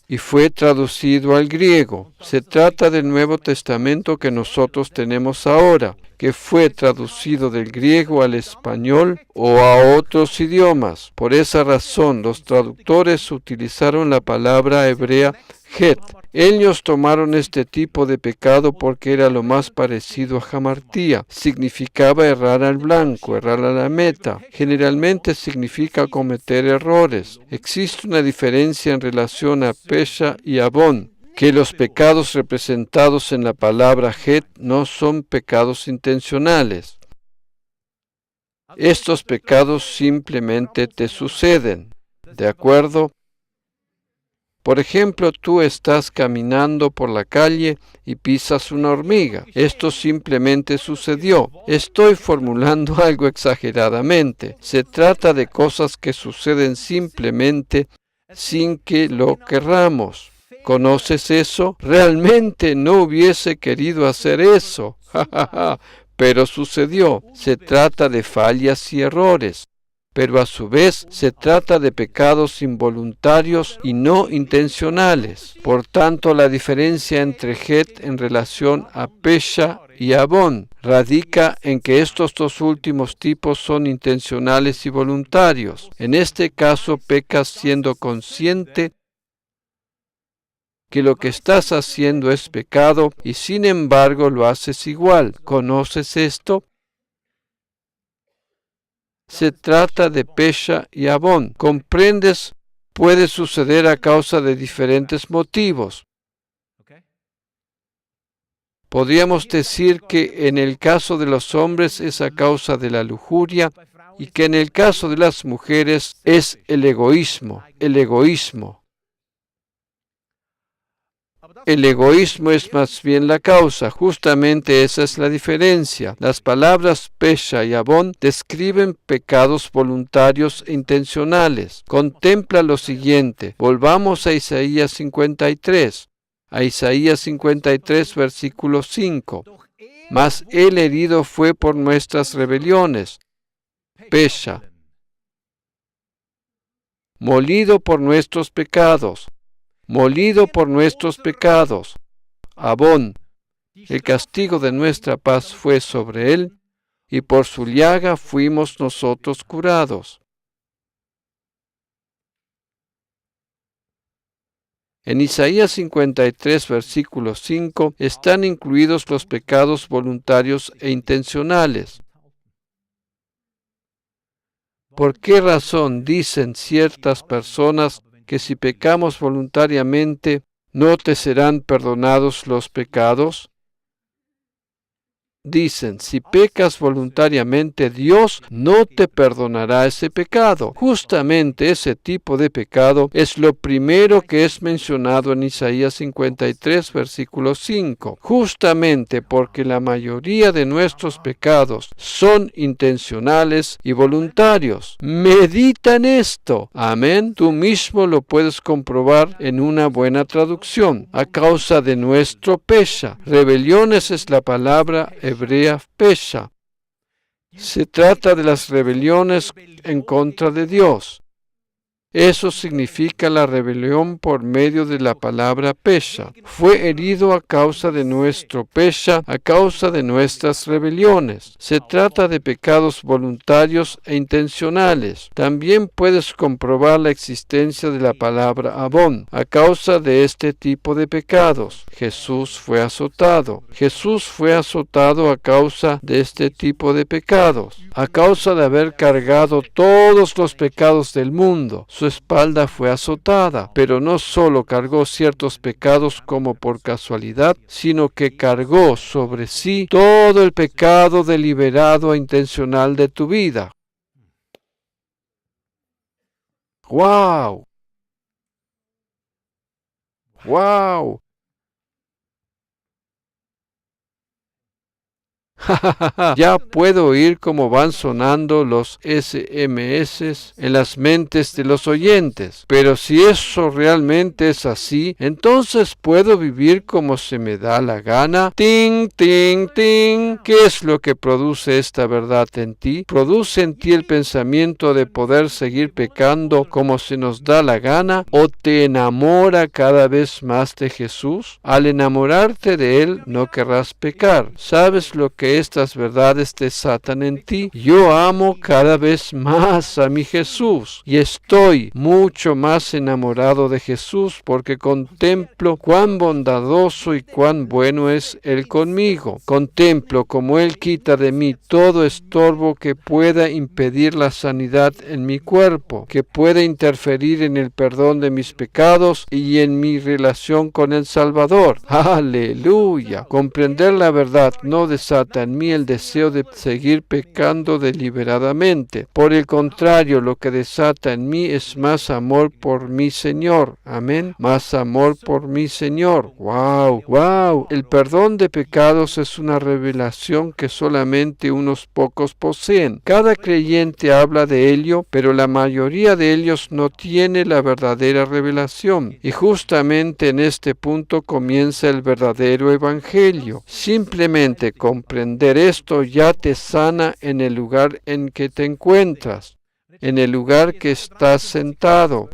y fue traducido al griego. Se trata del Nuevo Testamento que nosotros tenemos ahora, que fue traducido del griego al español o a otros idiomas. Por esa razón, los traductores utilizaron la palabra hebrea Het. Ellos tomaron este tipo de pecado porque era lo más parecido a hamartía. Significaba errar al blanco, errar a la meta. Generalmente significa cometer errores. Existe una diferencia en relación a Pesha y Abón, que los pecados representados en la palabra Het no son pecados intencionales. Estos pecados simplemente te suceden. ¿De acuerdo? Por ejemplo, tú estás caminando por la calle y pisas una hormiga. Esto simplemente sucedió. Estoy formulando algo exageradamente. Se trata de cosas que suceden simplemente sin que lo querramos. ¿Conoces eso? Realmente no hubiese querido hacer eso. Pero sucedió. Se trata de fallas y errores. pero a su vez se trata de pecados involuntarios y no intencionales. Por tanto, la diferencia entre Het en relación a Pesha y Abón radica en que estos dos últimos tipos son intencionales y voluntarios. En este caso, pecas siendo consciente que lo que estás haciendo es pecado y sin embargo lo haces igual. ¿Conoces esto? Se trata de Pesha y Abón. ¿Comprendes? Puede suceder a causa de diferentes motivos. Podríamos decir que en el caso de los hombres es a causa de la lujuria y que en el caso de las mujeres es el egoísmo. El egoísmo es más bien la causa. Justamente esa es la diferencia. Las palabras Pesha y Abón describen pecados voluntarios e intencionales. Contempla lo siguiente. Volvamos a Isaías 53. A Isaías 53, versículo 5. Mas el herido fue por nuestras rebeliones. Pesha. Molido por nuestros pecados. Molido por nuestros pecados. Abón, el castigo de nuestra paz fue sobre él, y por su llaga fuimos nosotros curados. En Isaías 53, versículo 5, están incluidos los pecados voluntarios e intencionales. ¿Por qué razón dicen ciertas personas que si pecamos voluntariamente, no te serán perdonados los pecados? Dicen, si pecas voluntariamente, Dios no te perdonará ese pecado. Justamente ese tipo de pecado es lo primero que es mencionado en Isaías 53, versículo 5. Justamente porque la mayoría de nuestros pecados son intencionales y voluntarios. Medita en esto. Amén. Tú mismo lo puedes comprobar en una buena traducción. A causa de nuestro pesha. Rebeliones es la palabra hebrea pesha. Se trata de las rebeliones en contra de Dios. Eso significa la rebelión por medio de la palabra pesha. Fue herido a causa de nuestro pesha, a causa de nuestras rebeliones. Se trata de pecados voluntarios e intencionales. También puedes comprobar la existencia de la palabra abón. A causa de este tipo de pecados, Jesús fue azotado. Jesús fue azotado a causa de este tipo de pecados. A causa de haber cargado todos los pecados del mundo, su espalda fue azotada, pero no solo cargó ciertos pecados como por casualidad, sino que cargó sobre sí todo el pecado deliberado e intencional de tu vida. ¡Wow! ¡Wow! Ya puedo oír cómo van sonando los SMS en las mentes de los oyentes. Pero si eso realmente es así, entonces puedo vivir como se me da la gana. Ting, ting, ting. ¿Qué es lo que produce esta verdad en ti? ¿Produce en ti el pensamiento de poder seguir pecando como se nos da la gana? ¿O te enamora cada vez más de Jesús? Al enamorarte de Él, no querrás pecar. ¿Sabes lo que estas verdades desatan en ti? Yo amo cada vez más a mi Jesús y estoy mucho más enamorado de Jesús porque contemplo cuán bondadoso y cuán bueno es Él conmigo. Contemplo cómo Él quita de mí todo estorbo que pueda impedir la sanidad en mi cuerpo, que pueda interferir en el perdón de mis pecados y en mi relación con el Salvador. ¡Aleluya! Comprender la verdad no desata en mí el deseo de seguir pecando deliberadamente. Por el contrario, lo que desata en mí es más amor por mi Señor. Amén. Más amor por mi Señor. ¡Wow! ¡Wow! El perdón de pecados es una revelación que solamente unos pocos poseen. Cada creyente habla de ello, pero la mayoría de ellos no tiene la verdadera revelación. Y justamente en este punto comienza el verdadero evangelio. Simplemente comprender esto ya te sana en el lugar en que te encuentras. en el lugar que estás sentado.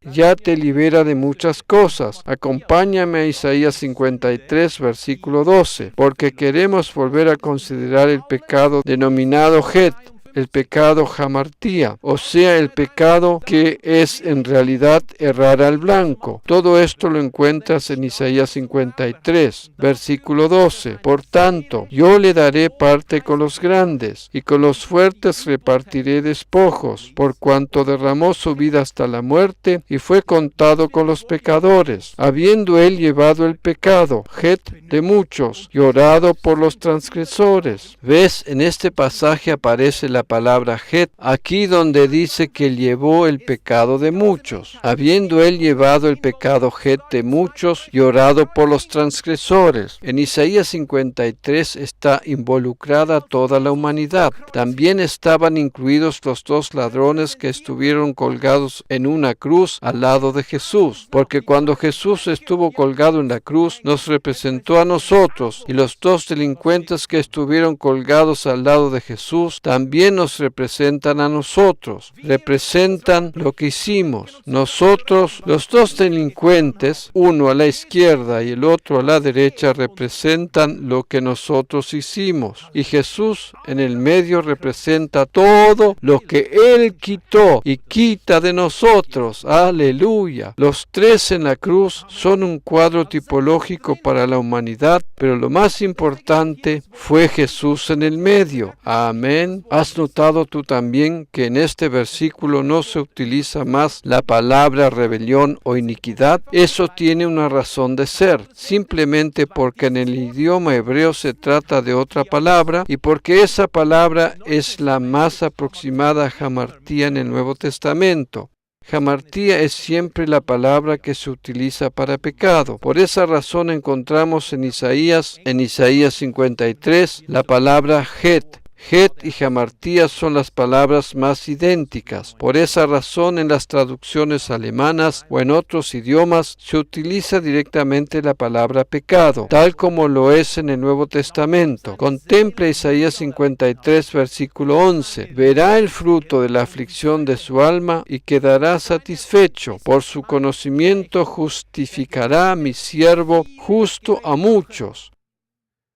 Ya te libera de muchas cosas. Acompáñame a Isaías 53, versículo 12, porque queremos volver a considerar el pecado denominado Het, el pecado hamartía, o sea, el pecado que es en realidad errar al blanco. Todo esto lo encuentras en Isaías 53, versículo 12. Por tanto, yo le daré parte con los grandes, y con los fuertes repartiré despojos, por cuanto derramó su vida hasta la muerte, y fue contado con los pecadores, habiendo él llevado el pecado, Het, de muchos, y orado por los transgresores. ¿Ves? En este pasaje aparece la palabra Het, aquí donde dice que llevó el pecado de muchos, habiendo él llevado el pecado Het de muchos y orado por los transgresores. En Isaías 53 está involucrada toda la humanidad. También estaban incluidos los dos ladrones que estuvieron colgados en una cruz al lado de Jesús, porque cuando Jesús estuvo colgado en la cruz, nos representó a nosotros, y los dos delincuentes que estuvieron colgados al lado de Jesús también nos representan a nosotros, representan lo que hicimos. Nosotros, los dos delincuentes, uno a la izquierda y el otro a la derecha, representan lo que nosotros hicimos. Y Jesús en el medio representa todo lo que Él quitó y quita de nosotros. ¡Aleluya! Los tres en la cruz son un cuadro tipológico para la humanidad, pero lo más importante fue Jesús en el medio. Amén. ¿Has notado tú también que en este versículo no se utiliza más la palabra rebelión o iniquidad? Eso tiene una razón de ser, simplemente porque en el idioma hebreo se trata de otra palabra y porque esa palabra es la más aproximada a hamartía en el Nuevo Testamento. Hamartía es siempre la palabra que se utiliza para pecado. Por esa razón encontramos en Isaías 53, la palabra Het. Het y hamartía son las palabras más idénticas. Por esa razón, en las traducciones alemanas o en otros idiomas se utiliza directamente la palabra pecado, tal como lo es en el Nuevo Testamento. Contempla Isaías 53, versículo 11. Verá el fruto de la aflicción de su alma y quedará satisfecho. Por su conocimiento justificará a mi siervo justo a muchos.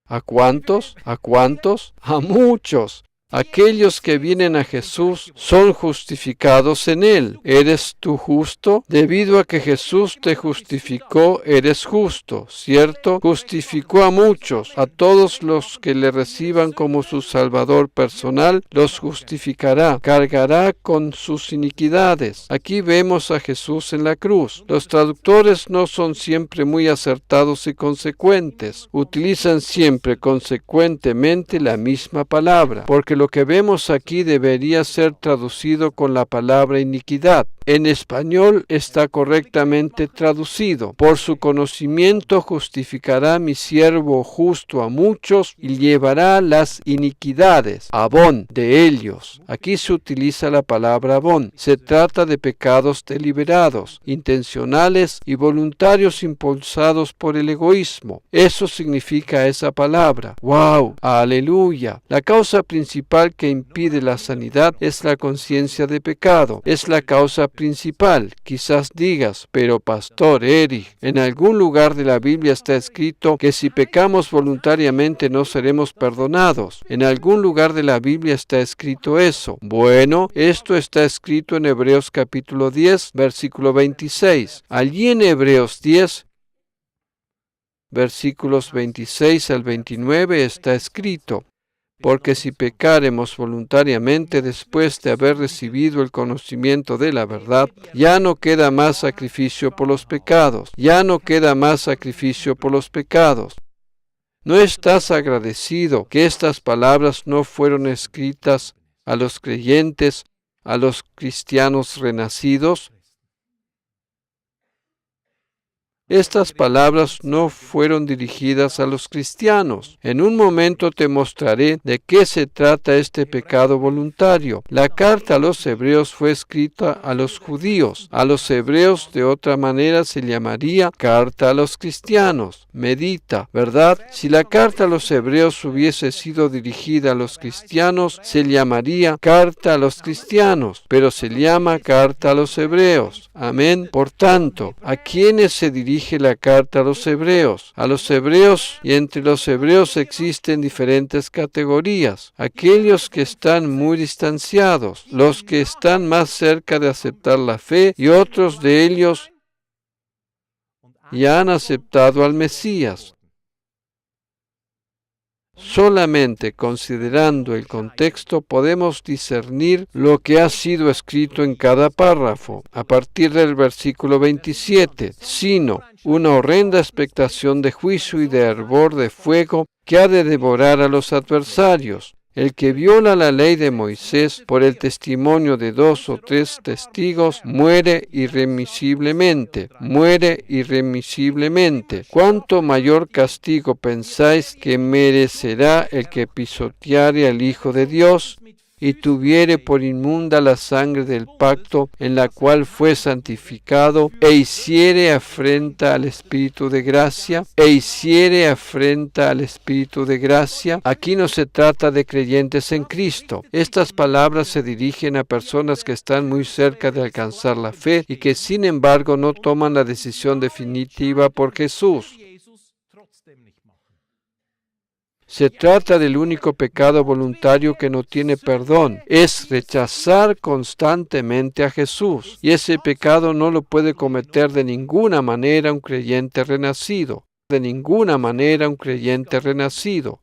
¿A cuántos? ¿A cuántos? A muchos. Aquellos que vienen a Jesús son justificados en Él. ¿Eres tú justo? Debido a que Jesús te justificó, eres justo, ¿cierto? Justificó a muchos, a todos los que le reciban como su Salvador personal, los justificará, cargará con sus iniquidades. Aquí vemos a Jesús en la cruz. Los traductores no son siempre muy acertados y consecuentes. Utilizan siempre consecuentemente la misma palabra, porque lo que vemos aquí debería ser traducido con la palabra iniquidad. En español está correctamente traducido. Por su conocimiento justificará mi siervo justo a muchos y llevará las iniquidades. Abón, de ellos. Aquí se utiliza la palabra abón. Se trata de pecados deliberados, intencionales y voluntarios impulsados por el egoísmo. Eso significa esa palabra. ¡Wow! ¡Aleluya! La causa principal que impide la sanidad es la conciencia de pecado. Es la causa principal. Quizás digas, pero Pastor Erich, en algún lugar de la Biblia está escrito que si pecamos voluntariamente no seremos perdonados. En algún lugar de la Biblia está escrito eso. Bueno, esto está escrito en Hebreos capítulo 10, versículo 26. Allí en Hebreos 10, versículos 26 al 29 está escrito: porque si pecáremos voluntariamente después de haber recibido el conocimiento de la verdad, ya no queda más sacrificio por los pecados, ya no queda más sacrificio por los pecados. ¿No estás agradecido que estas palabras no fueron escritas a los creyentes, a los cristianos renacidos? Estas palabras no fueron dirigidas a los cristianos. En un momento te mostraré de qué se trata este pecado voluntario. La carta a los hebreos fue escrita a los judíos. A los hebreos de otra manera se llamaría carta a los cristianos. Medita, ¿verdad? Si la carta a los hebreos hubiese sido dirigida a los cristianos, se llamaría carta a los cristianos, pero se llama carta a los hebreos. Amén. Por tanto, ¿a quiénes se dirige la carta a los hebreos? A los hebreos, y entre los hebreos existen diferentes categorías. Aquellos que están muy distanciados, los que están más cerca de aceptar la fe, y otros de ellos ya han aceptado al Mesías. Solamente considerando el contexto podemos discernir lo que ha sido escrito en cada párrafo, a partir del versículo 27, sino una horrenda expectación de juicio y de hervor de fuego que ha de devorar a los adversarios. El que viola la ley de Moisés por el testimonio de 2 o 3 testigos muere irremisiblemente, muere irremisiblemente. ¿Cuánto mayor castigo pensáis que merecerá el que pisoteare al Hijo de Dios y tuviere por inmunda la sangre del pacto en la cual fue santificado, e hiciere afrenta al Espíritu de gracia, Aquí no se trata de creyentes en Cristo. Estas palabras se dirigen a personas que están muy cerca de alcanzar la fe y que sin embargo no toman la decisión definitiva por Jesús. Se trata del único pecado voluntario que no tiene perdón. Es rechazar constantemente a Jesús. Y ese pecado no lo puede cometer de ninguna manera un creyente renacido. De ninguna manera un creyente renacido.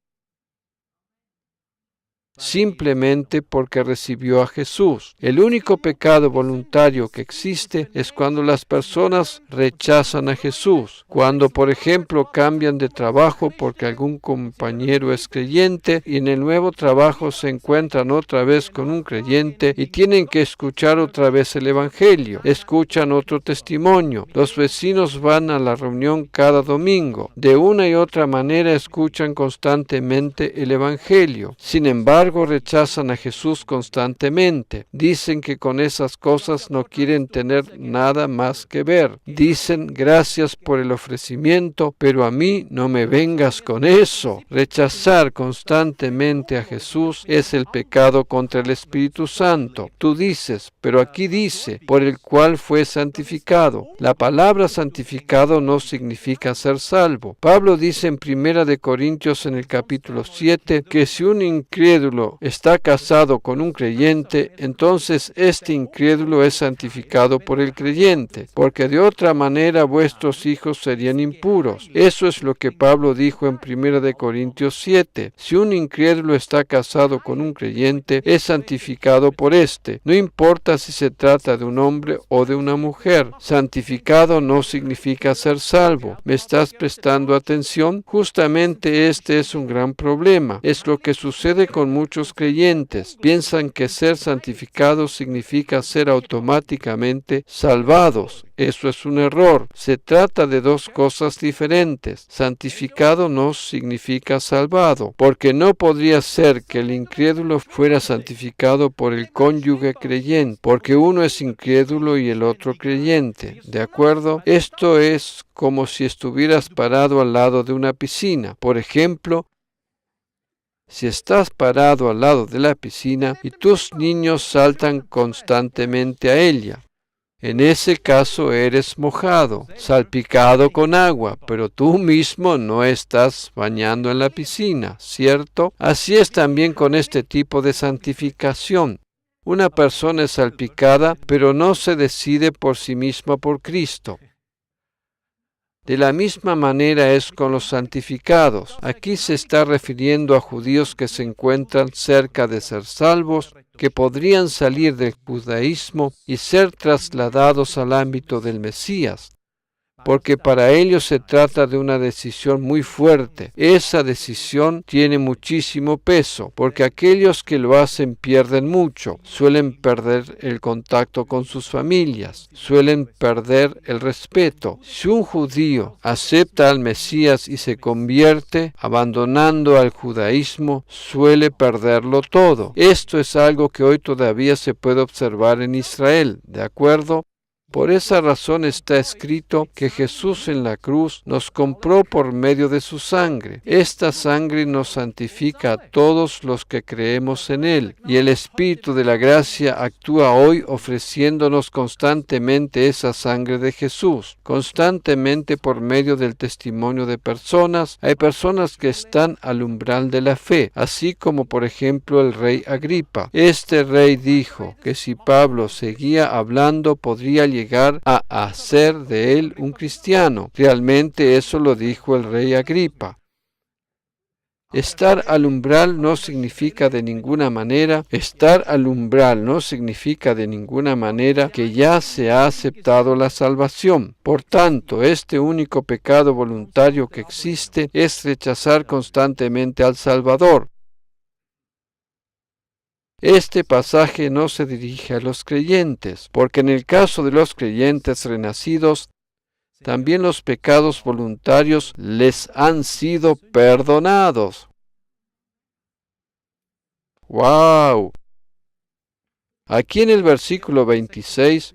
Simplemente porque recibió a Jesús. El único pecado voluntario que existe es cuando las personas rechazan a Jesús. Cuando, por ejemplo, cambian de trabajo porque algún compañero es creyente y en el nuevo trabajo se encuentran otra vez con un creyente y tienen que escuchar otra vez el Evangelio. Escuchan otro testimonio. Los vecinos van a la reunión cada domingo. De una y otra manera escuchan constantemente el Evangelio. Sin embargo, rechazan a Jesús constantemente. Dicen que con esas cosas no quieren tener nada más que ver. Dicen gracias por el ofrecimiento, pero a mí no me vengas con eso. Rechazar constantemente a Jesús es el pecado contra el Espíritu Santo. Tú dices, pero aquí dice, por el cual fue santificado. La palabra santificado no significa ser salvo. Pablo dice en 1 Corintios en el capítulo 7 que si un incrédulo está casado con un creyente, entonces este incrédulo es santificado por el creyente, porque de otra manera vuestros hijos serían impuros. Eso es lo que Pablo dijo en 1 Corintios 7. Si un incrédulo está casado con un creyente, es santificado por éste. No importa si se trata de un hombre o de una mujer. Santificado no significa ser salvo. ¿Me estás prestando atención? Justamente este es un gran problema. Es lo que sucede con muchos creyentes. Piensan que ser santificados significa ser automáticamente salvados. Eso es un error. Se trata de dos cosas diferentes. Santificado no significa salvado, porque no podría ser que el incrédulo fuera santificado por el cónyuge creyente, porque uno es incrédulo y el otro creyente. ¿De acuerdo? Esto es como si estuvieras parado al lado de una piscina. Por ejemplo, si estás parado al lado de la piscina y tus niños saltan constantemente a ella, en ese caso eres mojado, salpicado con agua, pero tú mismo no estás bañando en la piscina, ¿cierto? Así es también con este tipo de santificación. Una persona es salpicada, pero no se decide por sí misma por Cristo. De la misma manera es con los santificados. Aquí se está refiriendo a judíos que se encuentran cerca de ser salvos, que podrían salir del judaísmo y ser trasladados al ámbito del Mesías. porque para ellos se trata de una decisión muy fuerte. Esa decisión tiene muchísimo peso, porque aquellos que lo hacen pierden mucho, suelen perder el contacto con sus familias, suelen perder el respeto. Si un judío acepta al Mesías y se convierte, abandonando al judaísmo, suele perderlo todo. Esto es algo que hoy todavía se puede observar en Israel, ¿de acuerdo? Por esa razón está escrito que Jesús en la cruz nos compró por medio de su sangre. Esta sangre nos santifica a todos los que creemos en Él, y el Espíritu de la gracia actúa hoy ofreciéndonos constantemente esa sangre de Jesús. Constantemente por medio del testimonio de personas, hay personas que están al umbral de la fe, así como por ejemplo el rey Agripa. Este rey dijo que si Pablo seguía hablando podría llegar a hacer de él un cristiano. Realmente eso lo dijo el rey Agripa. Estar al umbral no significa de ninguna manera que ya se ha aceptado la salvación. Por tanto, este único pecado voluntario que existe es rechazar constantemente al Salvador. Este pasaje no se dirige a los creyentes, porque en el caso de los creyentes renacidos, también los pecados voluntarios les han sido perdonados. ¡Wow! Aquí en el versículo 26,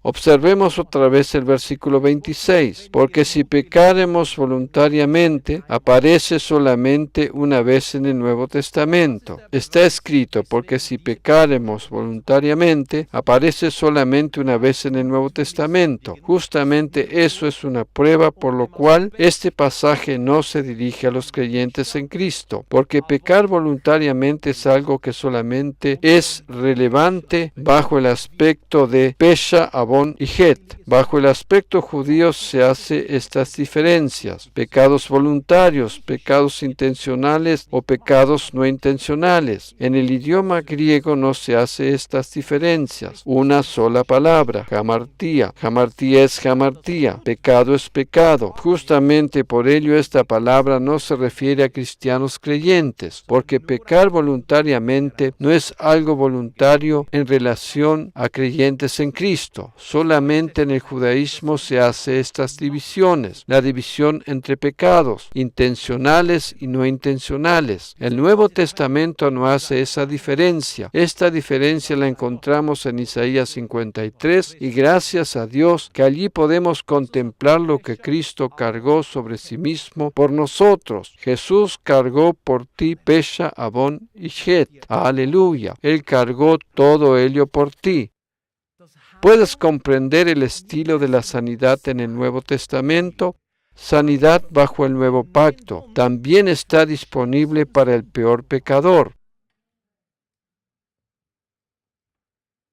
observemos otra vez el versículo 26, porque si pecáremos voluntariamente, aparece solamente una vez en el Nuevo Testamento. Está escrito, porque si pecáremos voluntariamente, aparece solamente una vez en el Nuevo Testamento. Justamente eso es una prueba por lo cual este pasaje no se dirige a los creyentes en Cristo, porque pecar voluntariamente es algo que solamente es relevante bajo el aspecto de Pesha, Abón y Het. Bajo el aspecto judío se hace estas diferencias: pecados voluntarios, pecados intencionales o pecados no intencionales. En el idioma griego no se hace estas diferencias. Una sola palabra, hamartía. Hamartía es hamartía. Pecado es pecado. Justamente por ello esta palabra no se refiere a cristianos creyentes, porque pecar voluntariamente no es algo voluntario en relación a creyentes en Cristo. Solamente en el judaísmo se hace estas divisiones, la división entre pecados intencionales y no intencionales. El Nuevo Testamento no hace esa diferencia. Esta diferencia la encontramos en Isaías 53 y gracias a Dios que allí podemos contemplar lo que Cristo cargó sobre sí mismo por nosotros. Jesús cargó por ti Pesha, Abón y Het. Aleluya. Él cargó todo ello por ti. ¿Puedes comprender el estilo de la sanidad en el Nuevo Testamento? Sanidad bajo el nuevo pacto también está disponible para el peor pecador.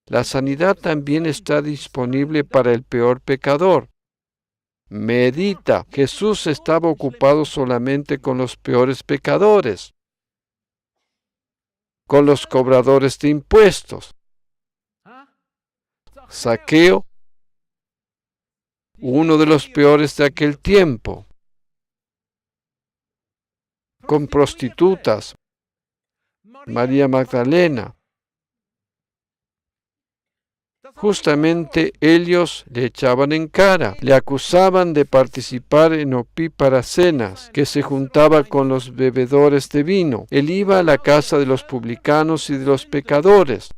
La sanidad también está disponible para el peor pecador. Medita, Jesús estaba ocupado solamente con los peores pecadores, con los cobradores de impuestos. Zaqueo, uno de los peores de aquel tiempo, con prostitutas, María Magdalena. Justamente ellos le echaban en cara, le acusaban de participar en opíparas cenas, que se juntaba con los bebedores de vino. Él iba a la casa de los publicanos y de los pecadores.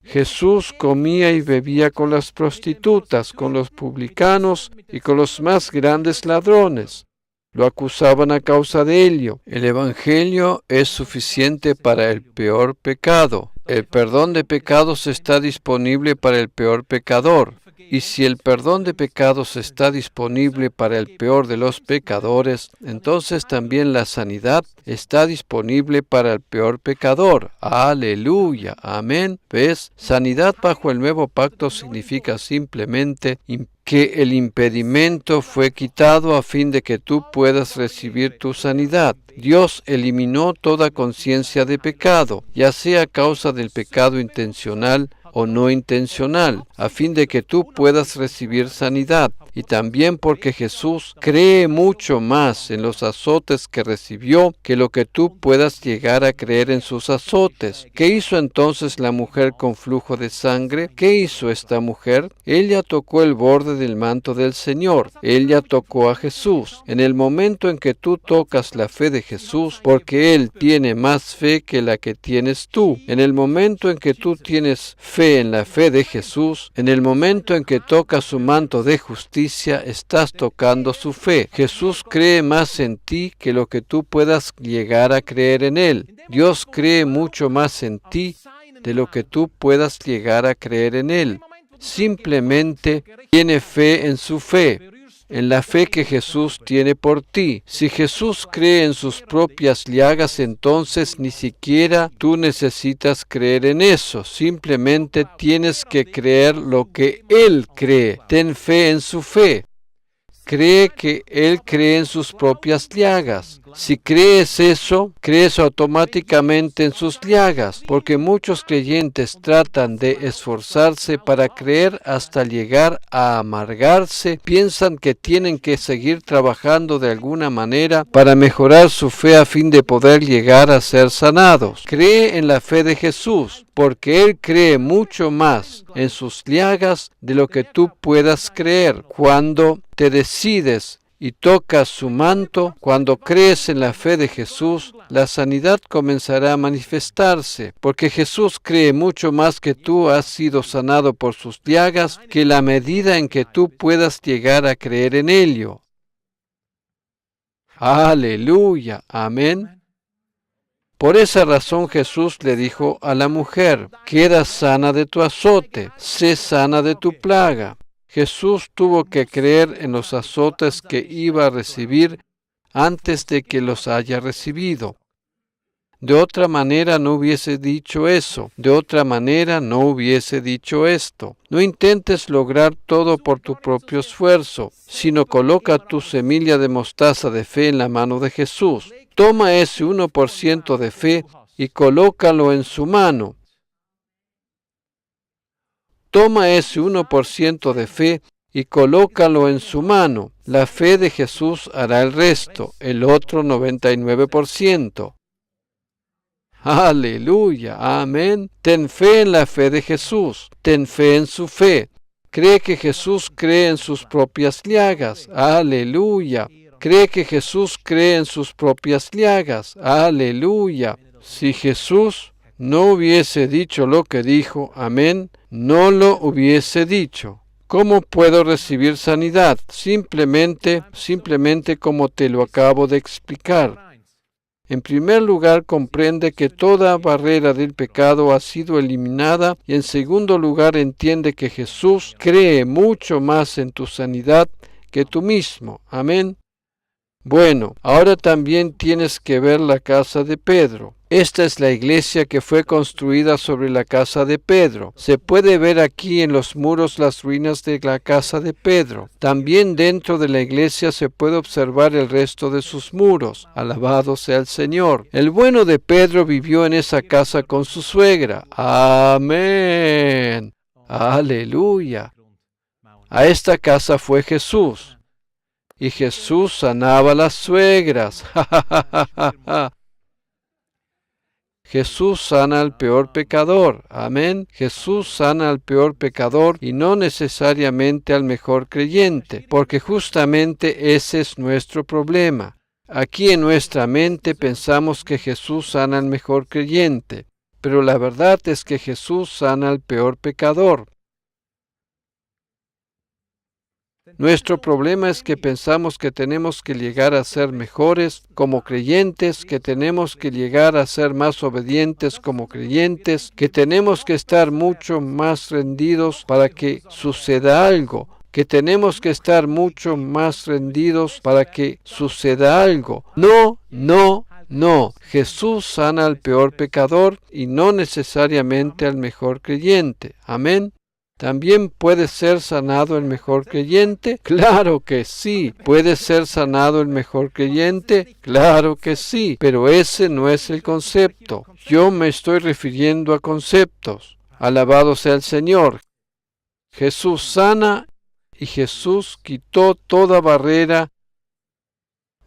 Jesús comía y bebía con las prostitutas, con los publicanos y con los más grandes ladrones. Lo acusaban a causa de ello. El Evangelio es suficiente para el peor pecado. El perdón de pecados está disponible para el peor pecador. Y si el perdón de pecados está disponible para el peor de los pecadores, entonces también la sanidad está disponible para el peor pecador. Aleluya, amén. ¿Ves? Sanidad bajo el nuevo pacto significa simplemente que el impedimento fue quitado a fin de que tú puedas recibir tu sanidad. Dios eliminó toda conciencia de pecado, ya sea a causa del pecado intencional o no intencional, a fin de que tú puedas recibir sanidad. y también porque Jesús cree mucho más en los azotes que recibió que lo que tú puedas llegar a creer en sus azotes. ¿Qué hizo entonces la mujer con flujo de sangre? ¿Qué hizo esta mujer? Ella tocó el borde del manto del Señor. Ella tocó a Jesús. En el momento en que tú tocas la fe de Jesús, porque Él tiene más fe que la que tienes tú. En el momento en que tú tienes fe en la fe de Jesús, en el momento en que tocas su manto de justicia, estás tocando su fe. Jesús cree más en ti que lo que tú puedas llegar a creer en Él. Dios cree mucho más en ti de lo que tú puedas llegar a creer en Él. Simplemente tiene fe en su fe, en la fe que Jesús tiene por ti. Si Jesús cree en sus propias llagas, entonces ni siquiera tú necesitas creer en eso. Simplemente tienes que creer lo que Él cree. Ten fe en su fe. Cree que Él cree en sus propias llagas. Si crees eso, crees automáticamente en sus llagas, porque muchos creyentes tratan de esforzarse para creer hasta llegar a amargarse, piensan que tienen que seguir trabajando de alguna manera para mejorar su fe a fin de poder llegar a ser sanados. Cree en la fe de Jesús, porque Él cree mucho más en sus llagas de lo que tú puedas creer. Cuando te decides y tocas su manto, cuando crees en la fe de Jesús, la sanidad comenzará a manifestarse, porque Jesús cree mucho más que tú has sido sanado por sus llagas que la medida en que tú puedas llegar a creer en ello. Aleluya, amén. Por esa razón Jesús le dijo a la mujer, queda sana de tu azote, sé sana de tu plaga. Jesús tuvo que creer en los azotes que iba a recibir antes de que los haya recibido. De otra manera no hubiese dicho eso, de otra manera no hubiese dicho esto. No intentes lograr todo por tu propio esfuerzo, sino coloca tu semilla de mostaza de fe en la mano de Jesús. Toma ese 1% de fe y colócalo en su mano. Toma ese 1% de fe y colócalo en su mano. La fe de Jesús hará el resto, el otro 99%. Aleluya, amén. Ten fe en la fe de Jesús. Ten fe en su fe. Cree que Jesús cree en sus propias llagas. Aleluya. Cree que Jesús cree en sus propias llagas. Aleluya. Si Jesús no hubiese dicho lo que dijo, amén, no lo hubiese dicho. ¿Cómo puedo recibir sanidad? Simplemente como te lo acabo de explicar. En primer lugar, comprende que toda barrera del pecado ha sido eliminada y en segundo lugar, entiende que Jesús cree mucho más en tu sanidad que tú mismo. Amén. Bueno, ahora también tienes que ver la casa de Pedro. Esta es la iglesia que fue construida sobre la casa de Pedro. Se puede ver aquí en los muros las ruinas de la casa de Pedro. También dentro de la iglesia se puede observar el resto de sus muros. Alabado sea el Señor. El bueno de Pedro vivió en esa casa con su suegra. Amén. Aleluya. A esta casa fue Jesús. Y Jesús sanaba a las suegras. Jesús sana al peor pecador. Amén. Jesús sana al peor pecador y no necesariamente al mejor creyente, porque justamente ese es nuestro problema. Aquí en nuestra mente pensamos que Jesús sana al mejor creyente, pero la verdad es que Jesús sana al peor pecador. Nuestro problema es que pensamos que tenemos que llegar a ser mejores como creyentes, que tenemos que llegar a ser más obedientes como creyentes, que tenemos que estar mucho más rendidos para que suceda algo, que tenemos que estar mucho más rendidos para que suceda algo. No, no, no. Jesús sana al peor pecador y no necesariamente al mejor creyente. Amén. ¿También puede ser sanado el mejor creyente? Claro que sí. ¿Puede ser sanado el mejor creyente? Claro que sí. Pero ese no es el concepto. Yo me estoy refiriendo a conceptos. Alabado sea el Señor. Jesús sana y Jesús quitó toda barrera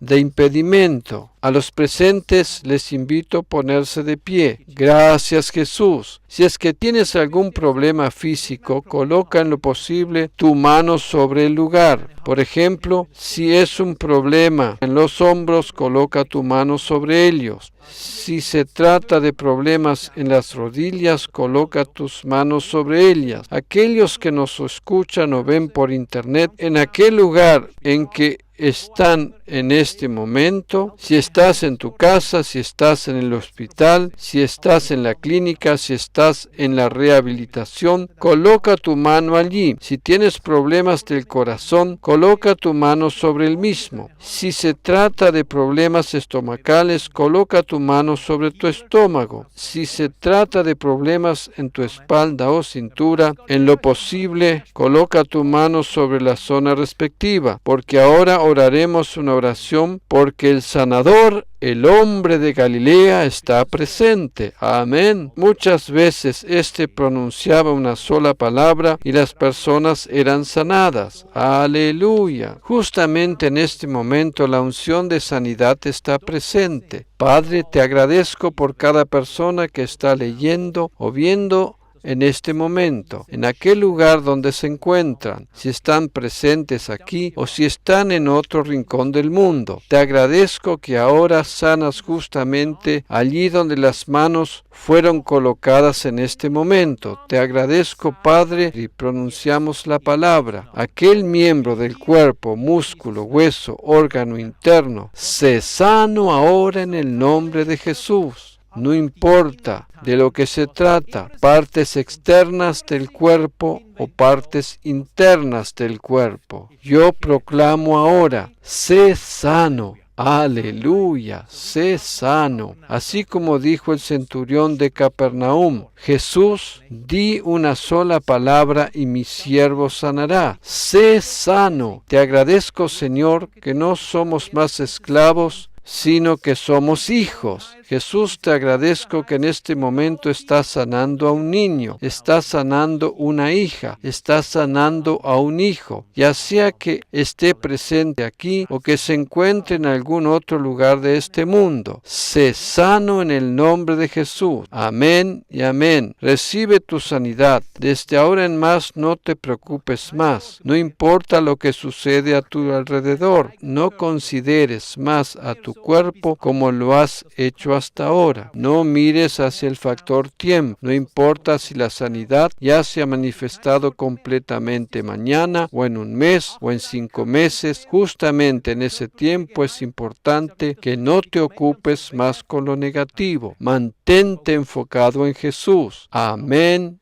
de impedimento. A los presentes les invito a ponerse de pie. Gracias, Jesús. Si es que tienes algún problema físico, coloca en lo posible tu mano sobre el lugar. Por ejemplo, si es un problema en los hombros, coloca tu mano sobre ellos. Si se trata de problemas en las rodillas, coloca tus manos sobre ellas. Aquellos que nos escuchan o ven por internet, en aquel lugar en que están en este momento, si estás en tu casa, si estás en el hospital, si estás en la clínica, si estás en la rehabilitación, coloca tu mano allí. Si tienes problemas del corazón, coloca tu mano sobre el mismo. Si se trata de problemas estomacales, coloca tu mano sobre tu estómago. Si se trata de problemas en tu espalda o cintura, en lo posible, coloca tu mano sobre la zona respectiva, porque ahora oraremos una oración porque el sanador, el hombre de Galilea, está presente. Amén. Muchas veces pronunciaba una sola palabra y las personas eran sanadas. Aleluya. Justamente en este momento la unción de sanidad está presente. Padre, te agradezco por cada persona que está leyendo o viendo en este momento, en aquel lugar donde se encuentran, si están presentes aquí o si están en otro rincón del mundo. Te agradezco que ahora sanas justamente allí donde las manos fueron colocadas en este momento. Te agradezco, Padre, y pronunciamos la palabra. Aquel miembro del cuerpo, músculo, hueso, órgano interno, sé sano ahora en el nombre de Jesús. No importa de lo que se trata, partes externas del cuerpo o partes internas del cuerpo. Yo proclamo ahora, sé sano. Aleluya, sé sano. Así como dijo el centurión de Capernaum, Jesús, di una sola palabra y mi siervo sanará. Sé sano. Te agradezco, Señor, que no somos más esclavos, sino que somos hijos. Jesús, te agradezco que en este momento estás sanando a un niño, estás sanando una hija, estás sanando a un hijo, ya sea que esté presente aquí o que se encuentre en algún otro lugar de este mundo. Sé sano en el nombre de Jesús. Amén y amén. Recibe tu sanidad. Desde ahora en más no te preocupes más. No importa lo que sucede a tu alrededor. No consideres más a tu cuerpo como lo has hecho hasta ahora. No mires hacia el factor tiempo. No importa si la sanidad ya se ha manifestado completamente mañana o en un mes o en 5 meses. Justamente en ese tiempo es importante que no te ocupes más con lo negativo. Mantente enfocado en Jesús. Amén